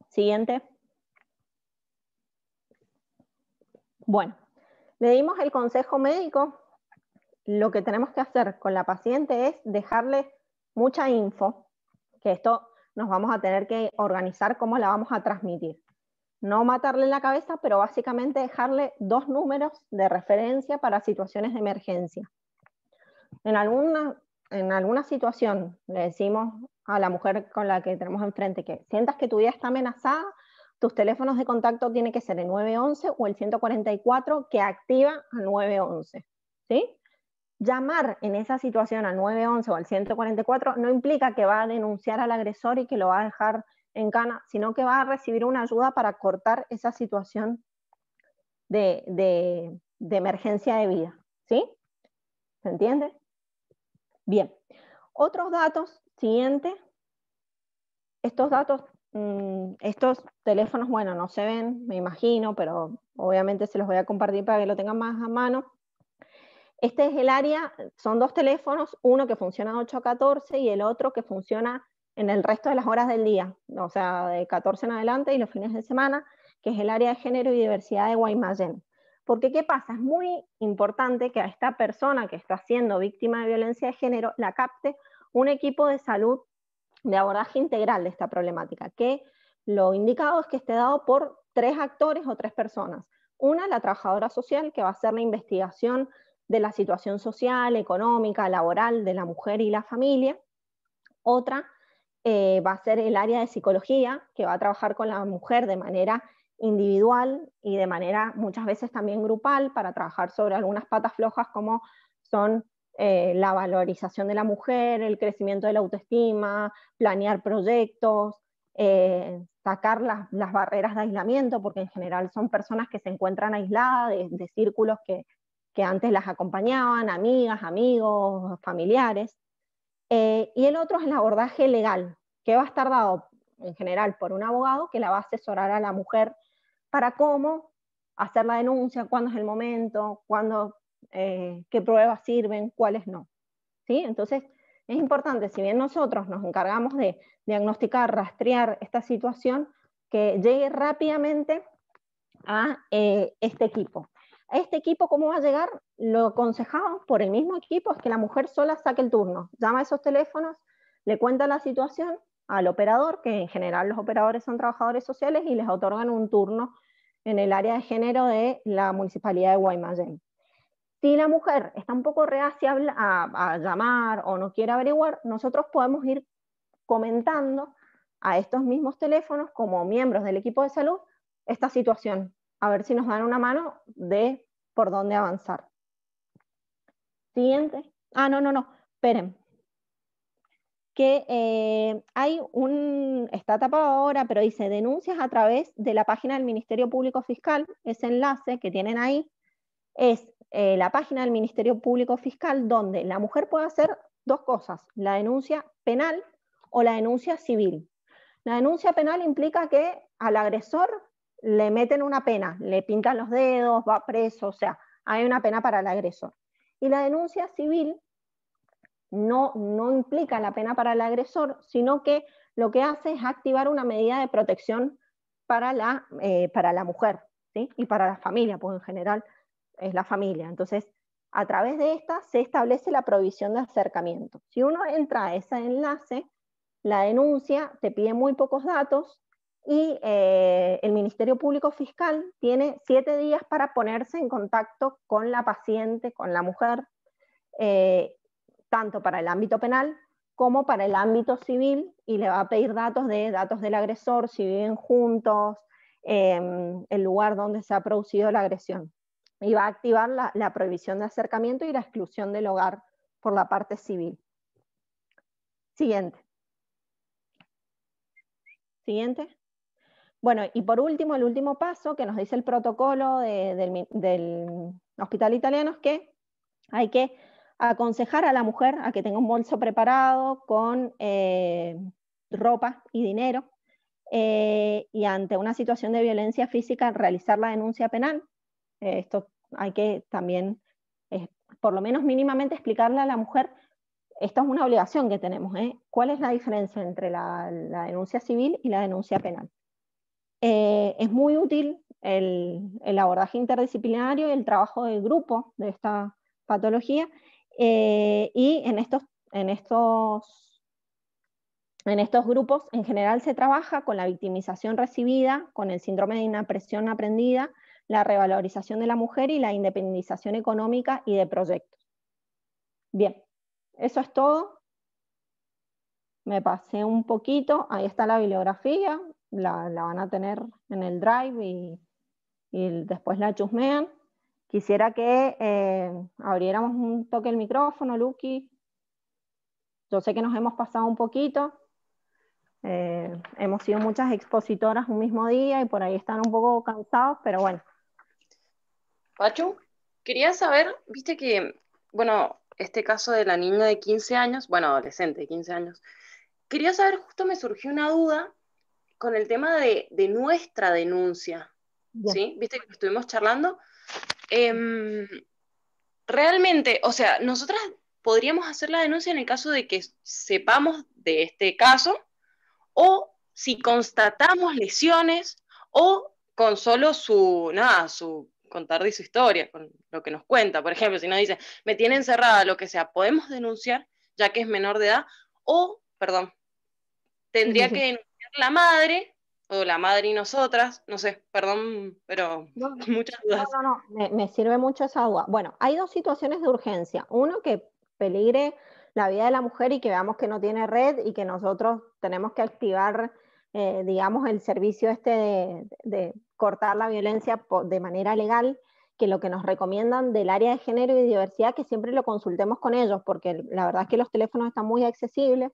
Siguiente. Bueno, le dimos el consejo médico. Lo que tenemos que hacer con la paciente es dejarle mucha info, que esto nos vamos a tener que organizar cómo la vamos a transmitir. No matarle la cabeza, pero básicamente dejarle 2 números de referencia para situaciones de emergencia. En alguna situación le decimos a la mujer con la que tenemos enfrente que sientas que tu vida está amenazada, tus teléfonos de contacto tienen que ser el 911 o el 144 que activa al 911, ¿sí? Llamar en esa situación al 911 o al 144 no implica que va a denunciar al agresor y que lo va a dejar en cana, sino que va a recibir una ayuda para cortar esa situación de emergencia de vida, ¿sí? ¿Se entiende? Bien. Otros datos, siguiente. Estos datos, estos teléfonos, bueno, no se ven, me imagino, pero obviamente se los voy a compartir para que lo tengan más a mano. Este es el área, son 2 teléfonos, uno que funciona de 8 a 14 y el otro que funciona en el resto de las horas del día, o sea, de 14 en adelante y los fines de semana, que es el área de género y diversidad de Guaymallén. Porque, ¿qué pasa? Es muy importante que a esta persona que está siendo víctima de violencia de género la capte un equipo de salud de abordaje integral de esta problemática, que lo indicado es que esté dado por 3 actores o 3 personas. Una, la trabajadora social, que va a hacer la investigación de la situación social, económica, laboral de la mujer y la familia. Otra va a ser el área de psicología, que va a trabajar con la mujer de manera individual y de manera muchas veces también grupal para trabajar sobre algunas patas flojas como son la valorización de la mujer, el crecimiento de la autoestima, planear proyectos, sacar las barreras de aislamiento, porque en general son personas que se encuentran aisladas de círculos que antes las acompañaban, amigas, amigos, familiares. Y el otro es el abordaje legal, que va a estar dado en general por un abogado que la va a asesorar a la mujer para cómo hacer la denuncia, cuándo es el momento, qué pruebas sirven, cuáles no. ¿Sí? Entonces, es importante, si bien nosotros nos encargamos de diagnosticar, rastrear esta situación, que llegue rápidamente a este equipo. A este equipo, ¿cómo va a llegar? Lo aconsejado por el mismo equipo es que la mujer sola saque el turno, llama a esos teléfonos, le cuenta la situación al operador, que en general los operadores son trabajadores sociales, y les otorgan un turno en el área de género de la Municipalidad de Guaymallén. Si la mujer está un poco reacia a llamar o no quiere averiguar, nosotros podemos ir comentando a estos mismos teléfonos como miembros del equipo de salud esta situación, a ver si nos dan una mano de por dónde avanzar. Siguiente. No, esperen. Que está tapado ahora, pero dice denuncias a través de la página del Ministerio Público Fiscal. Ese enlace que tienen ahí es la página del Ministerio Público Fiscal, donde la mujer puede hacer 2 cosas, la denuncia penal o la denuncia civil. La denuncia penal implica que al agresor le meten una pena, le pintan los dedos, va preso, o sea, hay una pena para el agresor. Y la denuncia civil no implica la pena para el agresor, sino que lo que hace es activar una medida de protección para la mujer, ¿sí? Y para la familia, porque en general es la familia. Entonces, a través de esta se establece la provisión de acercamiento. Si uno entra a ese enlace, la denuncia te pide muy pocos datos y el Ministerio Público Fiscal tiene 7 días para ponerse en contacto con la paciente, con la mujer, tanto para el ámbito penal como para el ámbito civil, y le va a pedir datos del agresor, si viven juntos, el lugar donde se ha producido la agresión. Y va a activar la prohibición de acercamiento y la exclusión del hogar por la parte civil. Siguiente. Siguiente. Bueno, y por último, el último paso que nos dice el protocolo del hospital italiano es que hay que aconsejar a la mujer a que tenga un bolso preparado con ropa y dinero, y ante una situación de violencia física realizar la denuncia penal. Esto hay que también, por lo menos mínimamente, explicarle a la mujer, esto es una obligación que tenemos, ¿cuál es la diferencia entre la denuncia civil y la denuncia penal? Es muy útil el abordaje interdisciplinario y el trabajo de grupo de esta patología, y en estos grupos en general se trabaja con la victimización recibida, con el síndrome de inapresión aprendida, la revalorización de la mujer y la independización económica y de proyectos. Bien, eso es todo. Me pasé un poquito, ahí está la bibliografía, la van a tener en el Drive y después la chusmean. Quisiera que abriéramos un toque el micrófono, Luqui. Yo sé que nos hemos pasado un poquito. Hemos sido muchas expositoras un mismo día y por ahí están un poco cansados, pero bueno. Pachu, quería saber, viste que, bueno, este caso de la niña de 15 años, bueno, adolescente de 15 años, quería saber, justo me surgió una duda con el tema de nuestra denuncia, ¿sí? Viste que estuvimos charlando. Realmente, o sea, nosotras podríamos hacer la denuncia en el caso de que sepamos de este caso, o si constatamos lesiones, o con solo su contar de su historia, con lo que nos cuenta. Por ejemplo, si nos dice, me tiene encerrada, lo que sea, podemos denunciar, ya que es menor de edad, o, perdón, tendría que denunciar la madre, o la madre y nosotras, no sé, perdón, pero muchas dudas. No, me sirve mucho esa duda. Bueno, hay dos situaciones de urgencia. Uno, que peligre la vida de la mujer y que veamos que no tiene red y que nosotros tenemos que activar, digamos, el servicio de cortar la violencia de manera legal, que lo que nos recomiendan del área de género y diversidad, que siempre lo consultemos con ellos, porque la verdad es que los teléfonos están muy accesibles.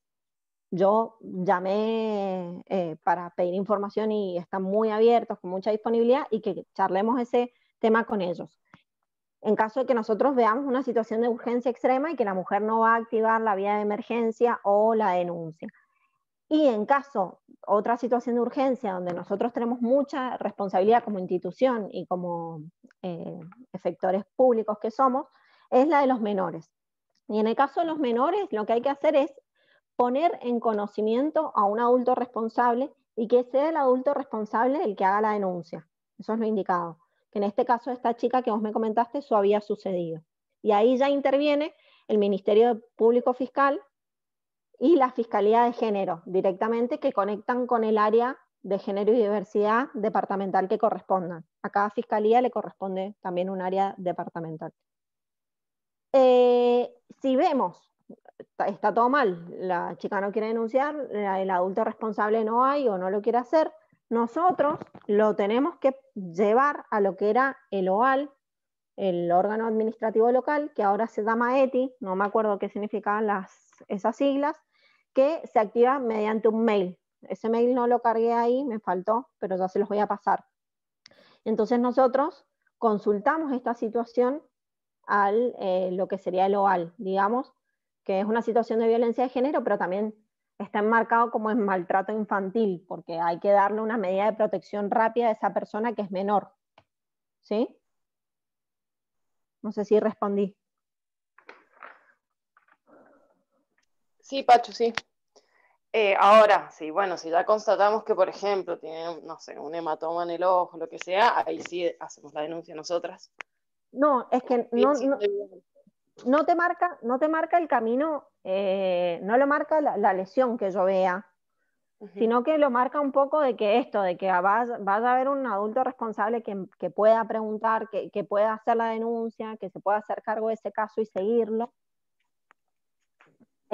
Yo llamé para pedir información y están muy abiertos, con mucha disponibilidad, y que charlemos ese tema con ellos. En caso de que nosotros veamos una situación de urgencia extrema y que la mujer no va a activar la vía de emergencia o la denuncia. Y en caso, otra situación de urgencia donde nosotros tenemos mucha responsabilidad como institución y como efectores públicos que somos, es la de los menores. Y en el caso de los menores, lo que hay que hacer es poner en conocimiento a un adulto responsable y que sea el adulto responsable el que haga la denuncia. Eso es lo indicado. Que en este caso, esta chica que vos me comentaste, eso había sucedido. Y ahí ya interviene el Ministerio Público Fiscal y la Fiscalía de Género directamente, que conectan con el área de género y diversidad departamental que correspondan. A cada fiscalía le corresponde también un área departamental. Si vemos está todo mal, la chica no quiere denunciar, el adulto responsable no hay o no lo quiere hacer, nosotros lo tenemos que llevar a lo que era el OAL, el órgano administrativo local, que ahora se llama ETI, no me acuerdo qué significaban esas siglas, que se activa mediante un mail. Ese mail no lo cargué ahí, me faltó, pero ya se los voy a pasar. Entonces nosotros consultamos esta situación al lo que sería el OAL, digamos, que es una situación de violencia de género, pero también está enmarcado como en maltrato infantil, porque hay que darle una medida de protección rápida a esa persona que es menor. ¿Sí? No sé si respondí. Sí, Pacho, sí. Ahora, sí, bueno, si ya constatamos que, por ejemplo, tiene, no sé, un hematoma en el ojo, lo que sea, ahí sí hacemos la denuncia nosotras. No, es que no te marca el camino, no lo marca la lesión que yo vea, sino que lo marca un poco de que vaya a haber un adulto responsable que pueda preguntar, que pueda hacer la denuncia, que se pueda hacer cargo de ese caso y seguirlo.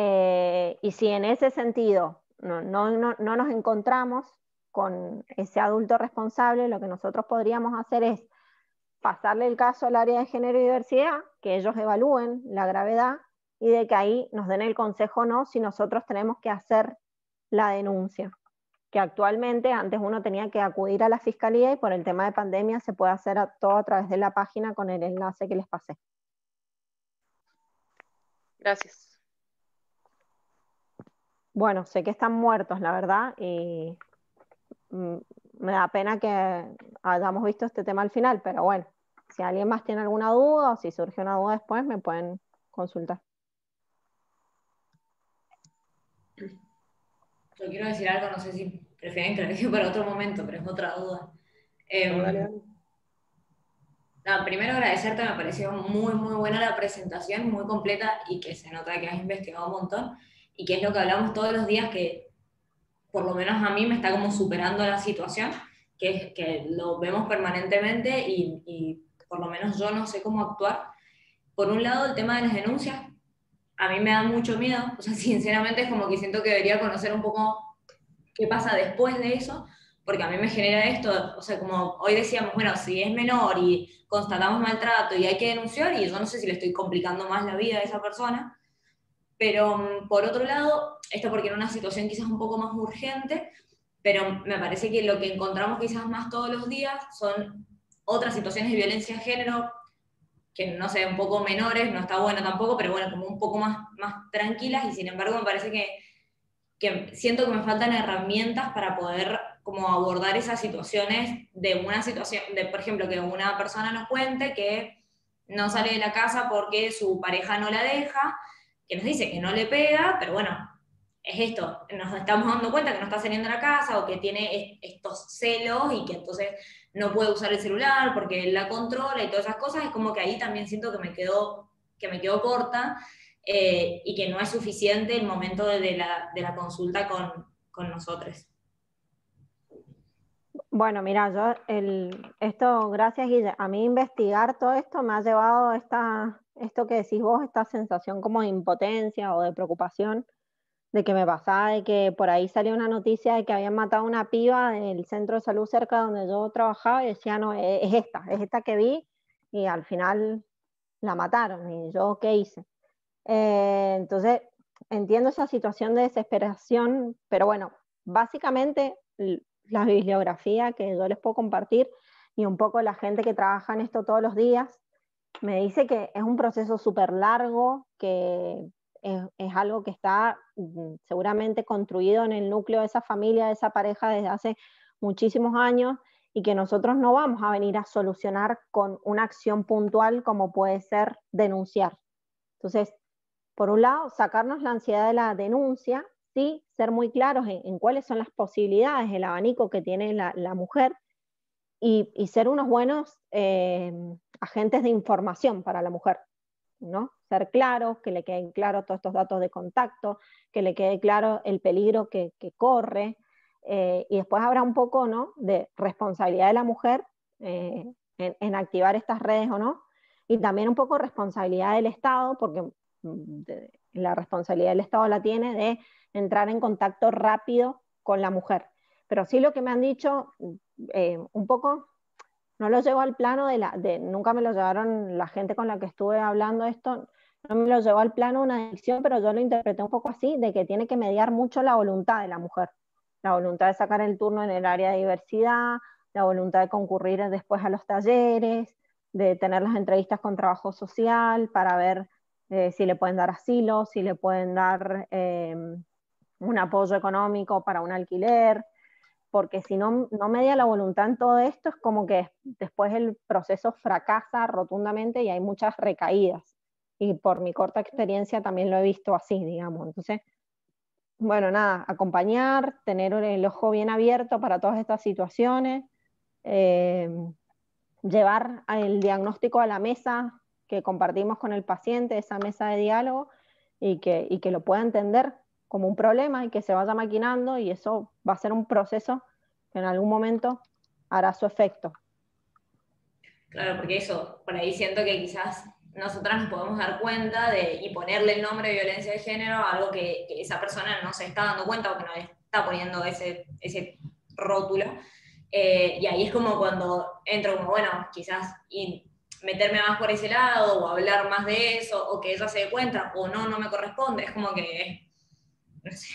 Y si en ese sentido no nos encontramos con ese adulto responsable, lo que nosotros podríamos hacer es pasarle el caso al área de género y diversidad, que ellos evalúen la gravedad y de que ahí nos den el consejo o no si nosotros tenemos que hacer la denuncia. Que actualmente antes uno tenía que acudir a la fiscalía y por el tema de pandemia se puede hacer todo a través de la página con el enlace que les pasé. Gracias. Bueno, sé que están muertos, la verdad, y me da pena que hayamos visto este tema al final, pero bueno, si alguien más tiene alguna duda o si surge una duda después, me pueden consultar. Yo quiero decir algo, no sé si prefieren que lo deje para otro momento, pero es otra duda. No, dale. Nada, primero agradecerte, me pareció muy, muy buena la presentación, muy completa y que se nota que has investigado un montón y que es lo que hablamos todos los días, que por lo menos a mí me está como superando la situación, que lo vemos permanentemente y por lo menos yo no sé cómo actuar. Por un lado, el tema de las denuncias, a mí me da mucho miedo, o sea, sinceramente es como que siento que debería conocer un poco qué pasa después de eso, porque a mí me genera esto, o sea, como hoy decíamos, bueno, si es menor y constatamos maltrato y hay que denunciar, y yo no sé si le estoy complicando más la vida a esa persona, pero por otro lado, esto porque en una situación quizás un poco más urgente, pero me parece que lo que encontramos quizás más todos los días son otras situaciones de violencia de género, que no sé, un poco menores, no está bueno tampoco, pero bueno, como un poco más tranquilas, y sin embargo me parece que siento que me faltan herramientas para poder como abordar esas situaciones de una situación, de por ejemplo, que una persona nos cuente que no sale de la casa porque su pareja no la deja, que nos dice que no le pega, pero bueno, es esto, nos estamos dando cuenta que no está saliendo de la casa o que tiene estos celos y que entonces no puede usar el celular porque él la controla y todas esas cosas, es como que ahí también siento que me quedo corta. Y que no es suficiente el momento de la consulta con nosotros. Bueno, mira, esto, gracias Guille, a mí investigar todo esto me ha llevado esto que decís vos, esta sensación como de impotencia o de preocupación, de que me pasaba, de que por ahí salió una noticia de que habían matado a una piba en el centro de salud cerca donde yo trabajaba y decía, no, es esta que vi y al final la mataron y yo, ¿qué hice? Entonces, entiendo esa situación de desesperación, pero bueno, básicamente la bibliografía que yo les puedo compartir y un poco la gente que trabaja en esto todos los días, me dice que es un proceso súper largo, que es algo que está seguramente construido en el núcleo de esa familia, de esa pareja desde hace muchísimos años y que nosotros no vamos a venir a solucionar con una acción puntual como puede ser denunciar. Entonces, por un lado, sacarnos la ansiedad de la denuncia, sí, ser muy claros en cuáles son las posibilidades, el abanico que tiene la mujer y ser unos buenos agentes de información para la mujer, ¿no? Ser claros, que le queden claros todos estos datos de contacto, que le quede claro el peligro que corre, y después habrá un poco, ¿no?, de responsabilidad de la mujer en activar estas redes o no, y también un poco responsabilidad del Estado, porque la responsabilidad del Estado la tiene de entrar en contacto rápido con la mujer. Pero sí lo que me han dicho, un poco, no lo llevo al plano nunca me lo llevaron la gente con la que estuve hablando esto, no me lo llevó al plano de una adicción, pero yo lo interpreté un poco así, de que tiene que mediar mucho la voluntad de la mujer, la voluntad de sacar el turno en el área de diversidad, la voluntad de concurrir después a los talleres, de tener las entrevistas con trabajo social para ver si le pueden dar asilo, si le pueden dar un apoyo económico para un alquiler, porque si no media la voluntad en todo esto, es como que después el proceso fracasa rotundamente y hay muchas recaídas. Y por mi corta experiencia también lo he visto así, digamos. Entonces, bueno, nada, acompañar, tener el ojo bien abierto para todas estas situaciones, llevar el diagnóstico a la mesa que compartimos con el paciente, esa mesa de diálogo, y que lo pueda entender como un problema y que se vaya maquinando, y eso va a ser un proceso que en algún momento hará su efecto. Claro, porque eso, por ahí siento que quizás nosotras nos podemos dar cuenta y ponerle el nombre de violencia de género a algo que esa persona no se está dando cuenta o que no le está poniendo ese rótulo. Y ahí es como cuando entro como, bueno, quizás meterme más por ese lado, o hablar más de eso, o que ella se dé cuenta, o no me corresponde. Es como que, no sé,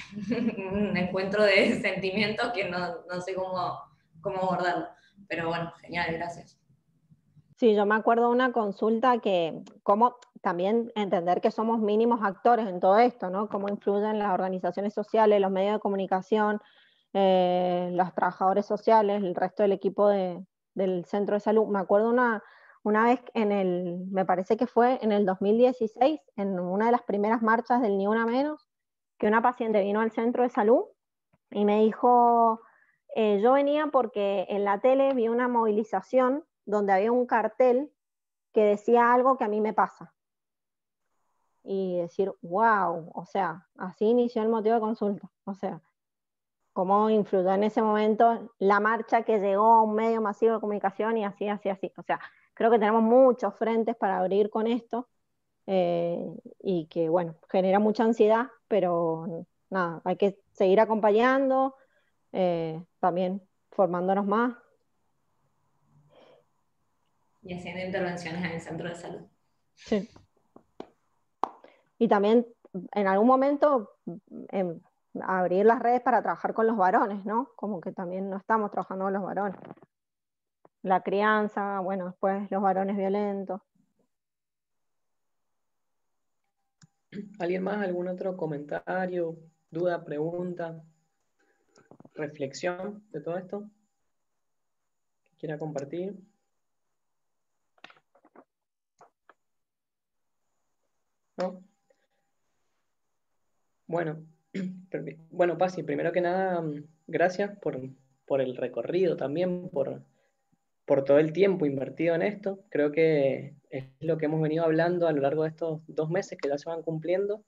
un encuentro de sentimientos que no sé cómo abordarlo. Pero bueno, genial, gracias. Sí, yo me acuerdo de una consulta que, cómo también entender que somos mínimos actores en todo esto, ¿no? Cómo influyen las organizaciones sociales, los medios de comunicación, los trabajadores sociales, el resto del equipo del centro de salud. Me acuerdo una vez me parece que fue en el 2016, en una de las primeras marchas del Ni Una Menos, que una paciente vino al centro de salud y me dijo, yo venía porque en la tele vi una movilización donde había un cartel que decía algo que a mí me pasa. Y decir, wow, o sea, así inició el motivo de consulta. O sea, cómo influyó en ese momento la marcha que llegó a un medio masivo de comunicación y así. O sea, creo que tenemos muchos frentes para abrir con esto y que, bueno, genera mucha ansiedad, pero nada, hay que seguir acompañando, también formándonos más. Y haciendo intervenciones en el centro de salud. Sí. Y también en algún momento abrir las redes para trabajar con los varones, ¿no? Como que también no estamos trabajando con los varones. La crianza, bueno, después los varones violentos. ¿Alguien más? ¿Algún otro comentario, duda, pregunta, reflexión de todo esto que quiera compartir? ¿No? Bueno, Pasi, primero que nada, gracias por el recorrido también, por todo el tiempo invertido en esto. Creo que es lo que hemos venido hablando a lo largo de estos 2 meses que ya se van cumpliendo,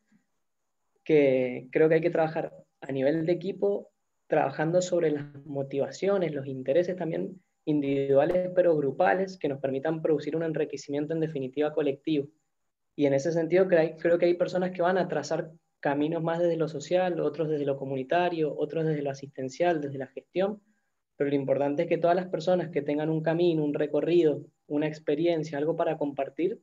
que creo que hay que trabajar a nivel de equipo, trabajando sobre las motivaciones, los intereses también individuales pero grupales, que nos permitan producir un enriquecimiento en definitiva colectivo. Y en ese sentido creo que hay personas que van a trazar caminos más desde lo social, otros desde lo comunitario, otros desde lo asistencial, desde la gestión, pero lo importante es que todas las personas que tengan un camino, un recorrido, una experiencia, algo para compartir,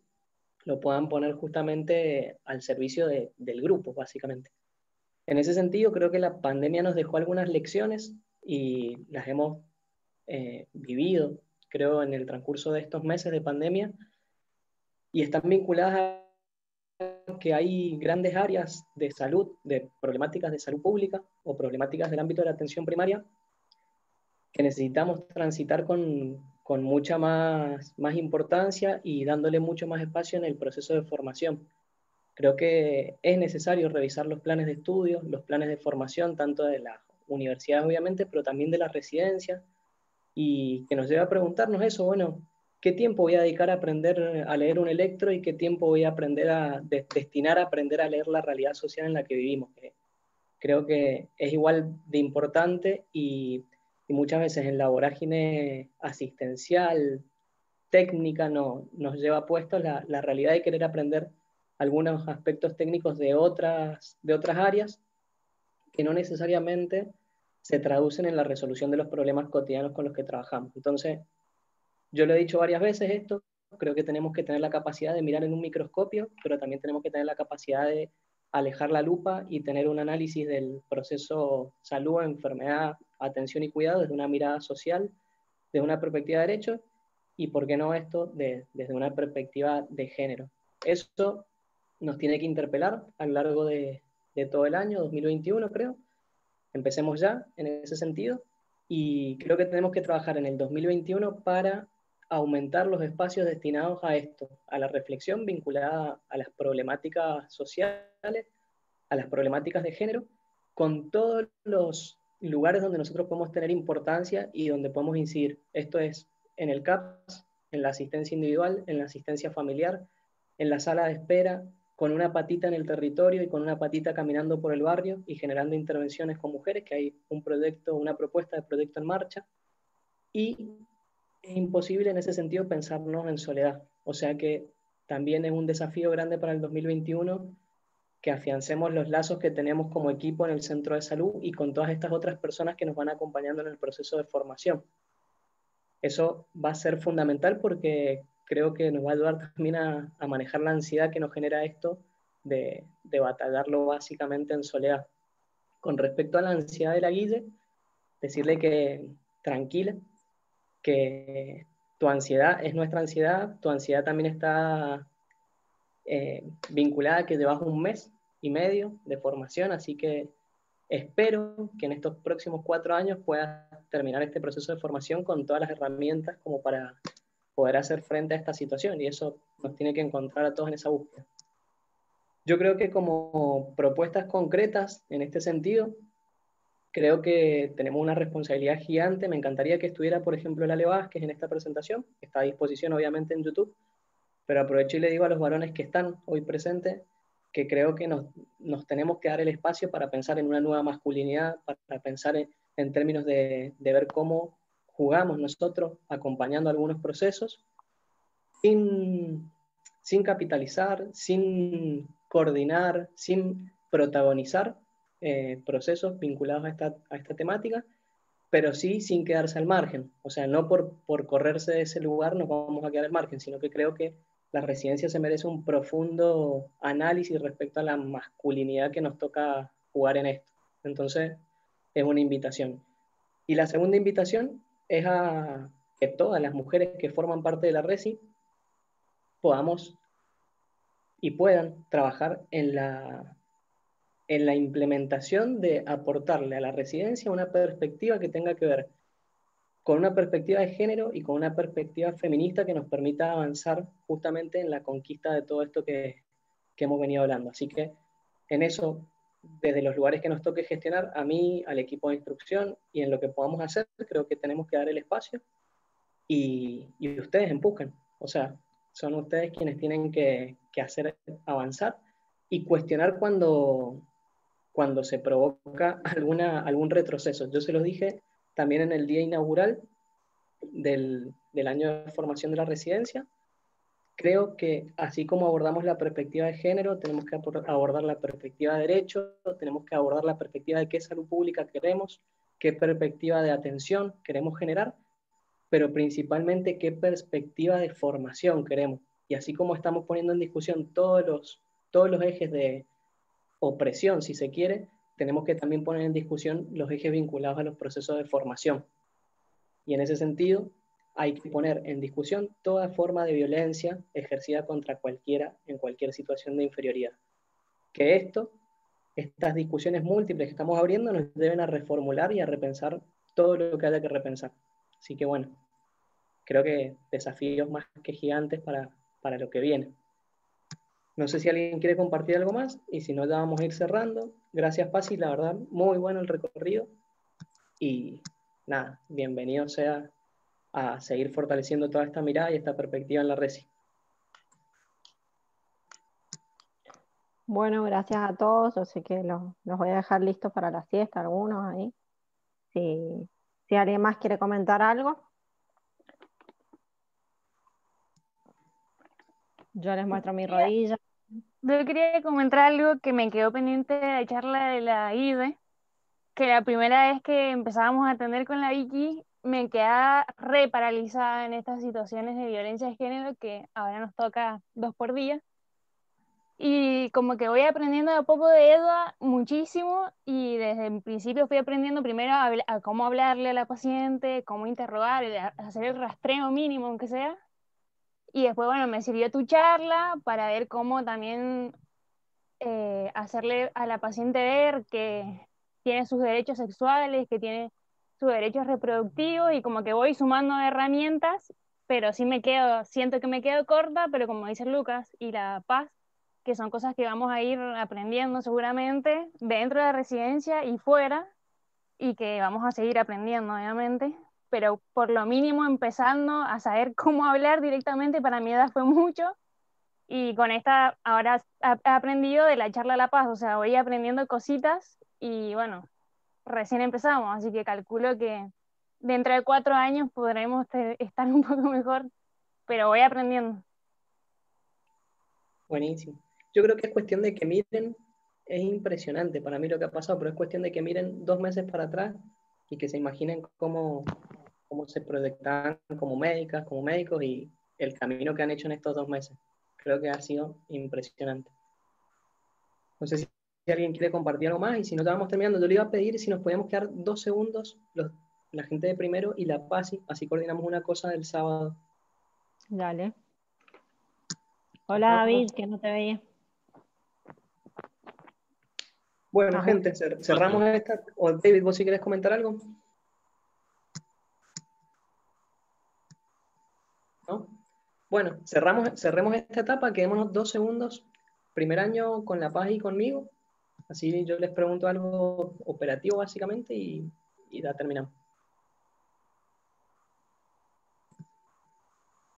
lo puedan poner justamente al servicio del grupo, básicamente. En ese sentido, creo que la pandemia nos dejó algunas lecciones y las hemos vivido, creo, en el transcurso de estos meses de pandemia, y están vinculadas a que hay grandes áreas de salud, de problemáticas de salud pública o problemáticas del ámbito de la atención primaria, que necesitamos transitar con mucha más importancia y dándole mucho más espacio en el proceso de formación. Creo que es necesario revisar los planes de estudio, los planes de formación, tanto de las universidades obviamente, pero también de las residencias, y que nos lleva a preguntarnos eso, bueno, ¿qué tiempo voy a dedicar a aprender a leer un electro y qué tiempo voy a aprender destinar a aprender a leer la realidad social en la que vivimos? Creo que es igual de importante y muchas veces en la vorágine asistencial, técnica, nos lleva puestos la realidad de querer aprender algunos aspectos técnicos de otras áreas que no necesariamente se traducen en la resolución de los problemas cotidianos con los que trabajamos. Entonces, yo lo he dicho varias veces esto, creo que tenemos que tener la capacidad de mirar en un microscopio, pero también tenemos que tener la capacidad de alejar la lupa y tener un análisis del proceso salud, enfermedad, atención y cuidado desde una mirada social, desde una perspectiva de derechos, y por qué no esto desde una perspectiva de género. Eso nos tiene que interpelar a lo largo de todo el año 2021, creo. Empecemos ya en ese sentido y creo que tenemos que trabajar en el 2021 para aumentar los espacios destinados a esto, a la reflexión vinculada a las problemáticas sociales, a las problemáticas de género, con todos los lugares donde nosotros podemos tener importancia y donde podemos incidir. Esto es en el CAPS, en la asistencia individual, en la asistencia familiar, en la sala de espera, con una patita en el territorio y con una patita caminando por el barrio y generando intervenciones con mujeres, que hay un proyecto, una propuesta de proyecto en marcha, y es imposible en ese sentido pensarnos en soledad. O sea que también es un desafío grande para el 2021 que afiancemos los lazos que tenemos como equipo en el centro de salud y con todas estas otras personas que nos van acompañando en el proceso de formación. Eso va a ser fundamental porque creo que nos va a ayudar también a manejar la ansiedad que nos genera esto de batallarlo básicamente en soledad. Con respecto a la ansiedad de la Guille, decirle que tranquila, que tu ansiedad es nuestra ansiedad, tu ansiedad también está vinculada a que llevas 1 mes y medio de formación, así que espero que en estos próximos 4 años puedas terminar este proceso de formación con todas las herramientas como para poder hacer frente a esta situación, y eso nos tiene que encontrar a todos en esa búsqueda. Yo creo que como propuestas concretas en este sentido, creo que tenemos una responsabilidad gigante. Me encantaría que estuviera, por ejemplo, Lale Vázquez en esta presentación, que está a disposición obviamente en YouTube, pero aprovecho y le digo a los varones que están hoy presentes que creo que nos tenemos que dar el espacio para pensar en una nueva masculinidad, para pensar en términos de ver cómo jugamos nosotros acompañando algunos procesos sin capitalizar, sin coordinar, sin protagonizar procesos vinculados a esta temática, pero sí sin quedarse al margen. O sea, no por correrse de ese lugar nos vamos a quedar al margen, sino que creo que la residencia se merece un profundo análisis respecto a la masculinidad que nos toca jugar en esto. Entonces, es una invitación. Y la segunda invitación es a que todas las mujeres que forman parte de la RESI podamos y puedan trabajar en la implementación de aportarle a la residencia una perspectiva que tenga que ver con una perspectiva de género y con una perspectiva feminista que nos permita avanzar justamente en la conquista de todo esto que hemos venido hablando. Así que en eso, desde los lugares que nos toque gestionar, a mí, al equipo de instrucción y en lo que podamos hacer, creo que tenemos que dar el espacio y ustedes empujan. O sea, son ustedes quienes tienen que hacer avanzar y cuestionar cuando se provoca algún retroceso. Yo se los dije también en el día inaugural del año de formación de la residencia. Creo que así como abordamos la perspectiva de género, tenemos que abordar la perspectiva de derecho, tenemos que abordar la perspectiva de qué salud pública queremos, qué perspectiva de atención queremos generar, pero principalmente qué perspectiva de formación queremos. Y así como estamos poniendo en discusión todos los ejes de opresión, si se quiere, tenemos que también poner en discusión los ejes vinculados a los procesos de formación. Y en ese sentido, hay que poner en discusión toda forma de violencia ejercida contra cualquiera en cualquier situación de inferioridad. Que estas discusiones múltiples que estamos abriendo nos deben a reformular y a repensar todo lo que haya que repensar. Así que bueno, creo que desafíos más que gigantes para lo que viene. No sé si alguien quiere compartir algo más, y si no, ya vamos a ir cerrando. Gracias, Pasi, la verdad, muy bueno el recorrido. Y nada, bienvenido sea a seguir fortaleciendo toda esta mirada y esta perspectiva en la RESI. Bueno, gracias a todos. Yo sé que los voy a dejar listos para la siesta, algunos ahí. Si alguien más quiere comentar algo. Yo les muestro mi rodilla. Yo quería comentar algo que me quedó pendiente de la charla de la IDE, que la primera vez que empezábamos a atender con la Vicky, me quedaba re paralizada en estas situaciones de violencia de género que ahora nos toca 2 por día. Y como que voy aprendiendo de a poco de Edua muchísimo, y desde el principio fui aprendiendo primero a cómo hablarle a la paciente, cómo interrogar, hacer el rastreo mínimo aunque sea. Y después, bueno, me sirvió tu charla para ver cómo también hacerle a la paciente ver que tiene sus derechos sexuales, que tiene sus derechos reproductivos, y como que voy sumando herramientas, pero sí siento que me quedo corta, pero como dice Lucas y la Paz, que son cosas que vamos a ir aprendiendo seguramente dentro de la residencia y fuera, y que vamos a seguir aprendiendo, obviamente, pero por lo mínimo empezando a saber cómo hablar directamente, para mi edad fue mucho, y con esta ahora he aprendido de la charla a la paz, o sea, voy aprendiendo cositas y bueno, recién empezamos, así que calculo que dentro de 4 años podremos estar un poco mejor, pero voy aprendiendo. Buenísimo. Yo creo que es cuestión de que miren, es impresionante para mí lo que ha pasado, pero es cuestión de que miren 2 meses para atrás y que se imaginen cómo se proyectaban como médicas, como médicos y el camino que han hecho en estos 2 meses. Creo que ha sido impresionante. No sé si alguien quiere compartir algo más y si no estábamos terminando, yo le iba a pedir si nos podíamos quedar 2 segundos la gente de primero y la PASI, así coordinamos una cosa del sábado. Dale. Hola David, que no te veía. Bueno, Ajá. gente, cerramos esta. O David, ¿vos si querés comentar algo? ¿No? Bueno, cerremos esta etapa, quedémonos 2 segundos. Primer año con la paz y conmigo. Así yo les pregunto algo operativo básicamente y ya terminamos.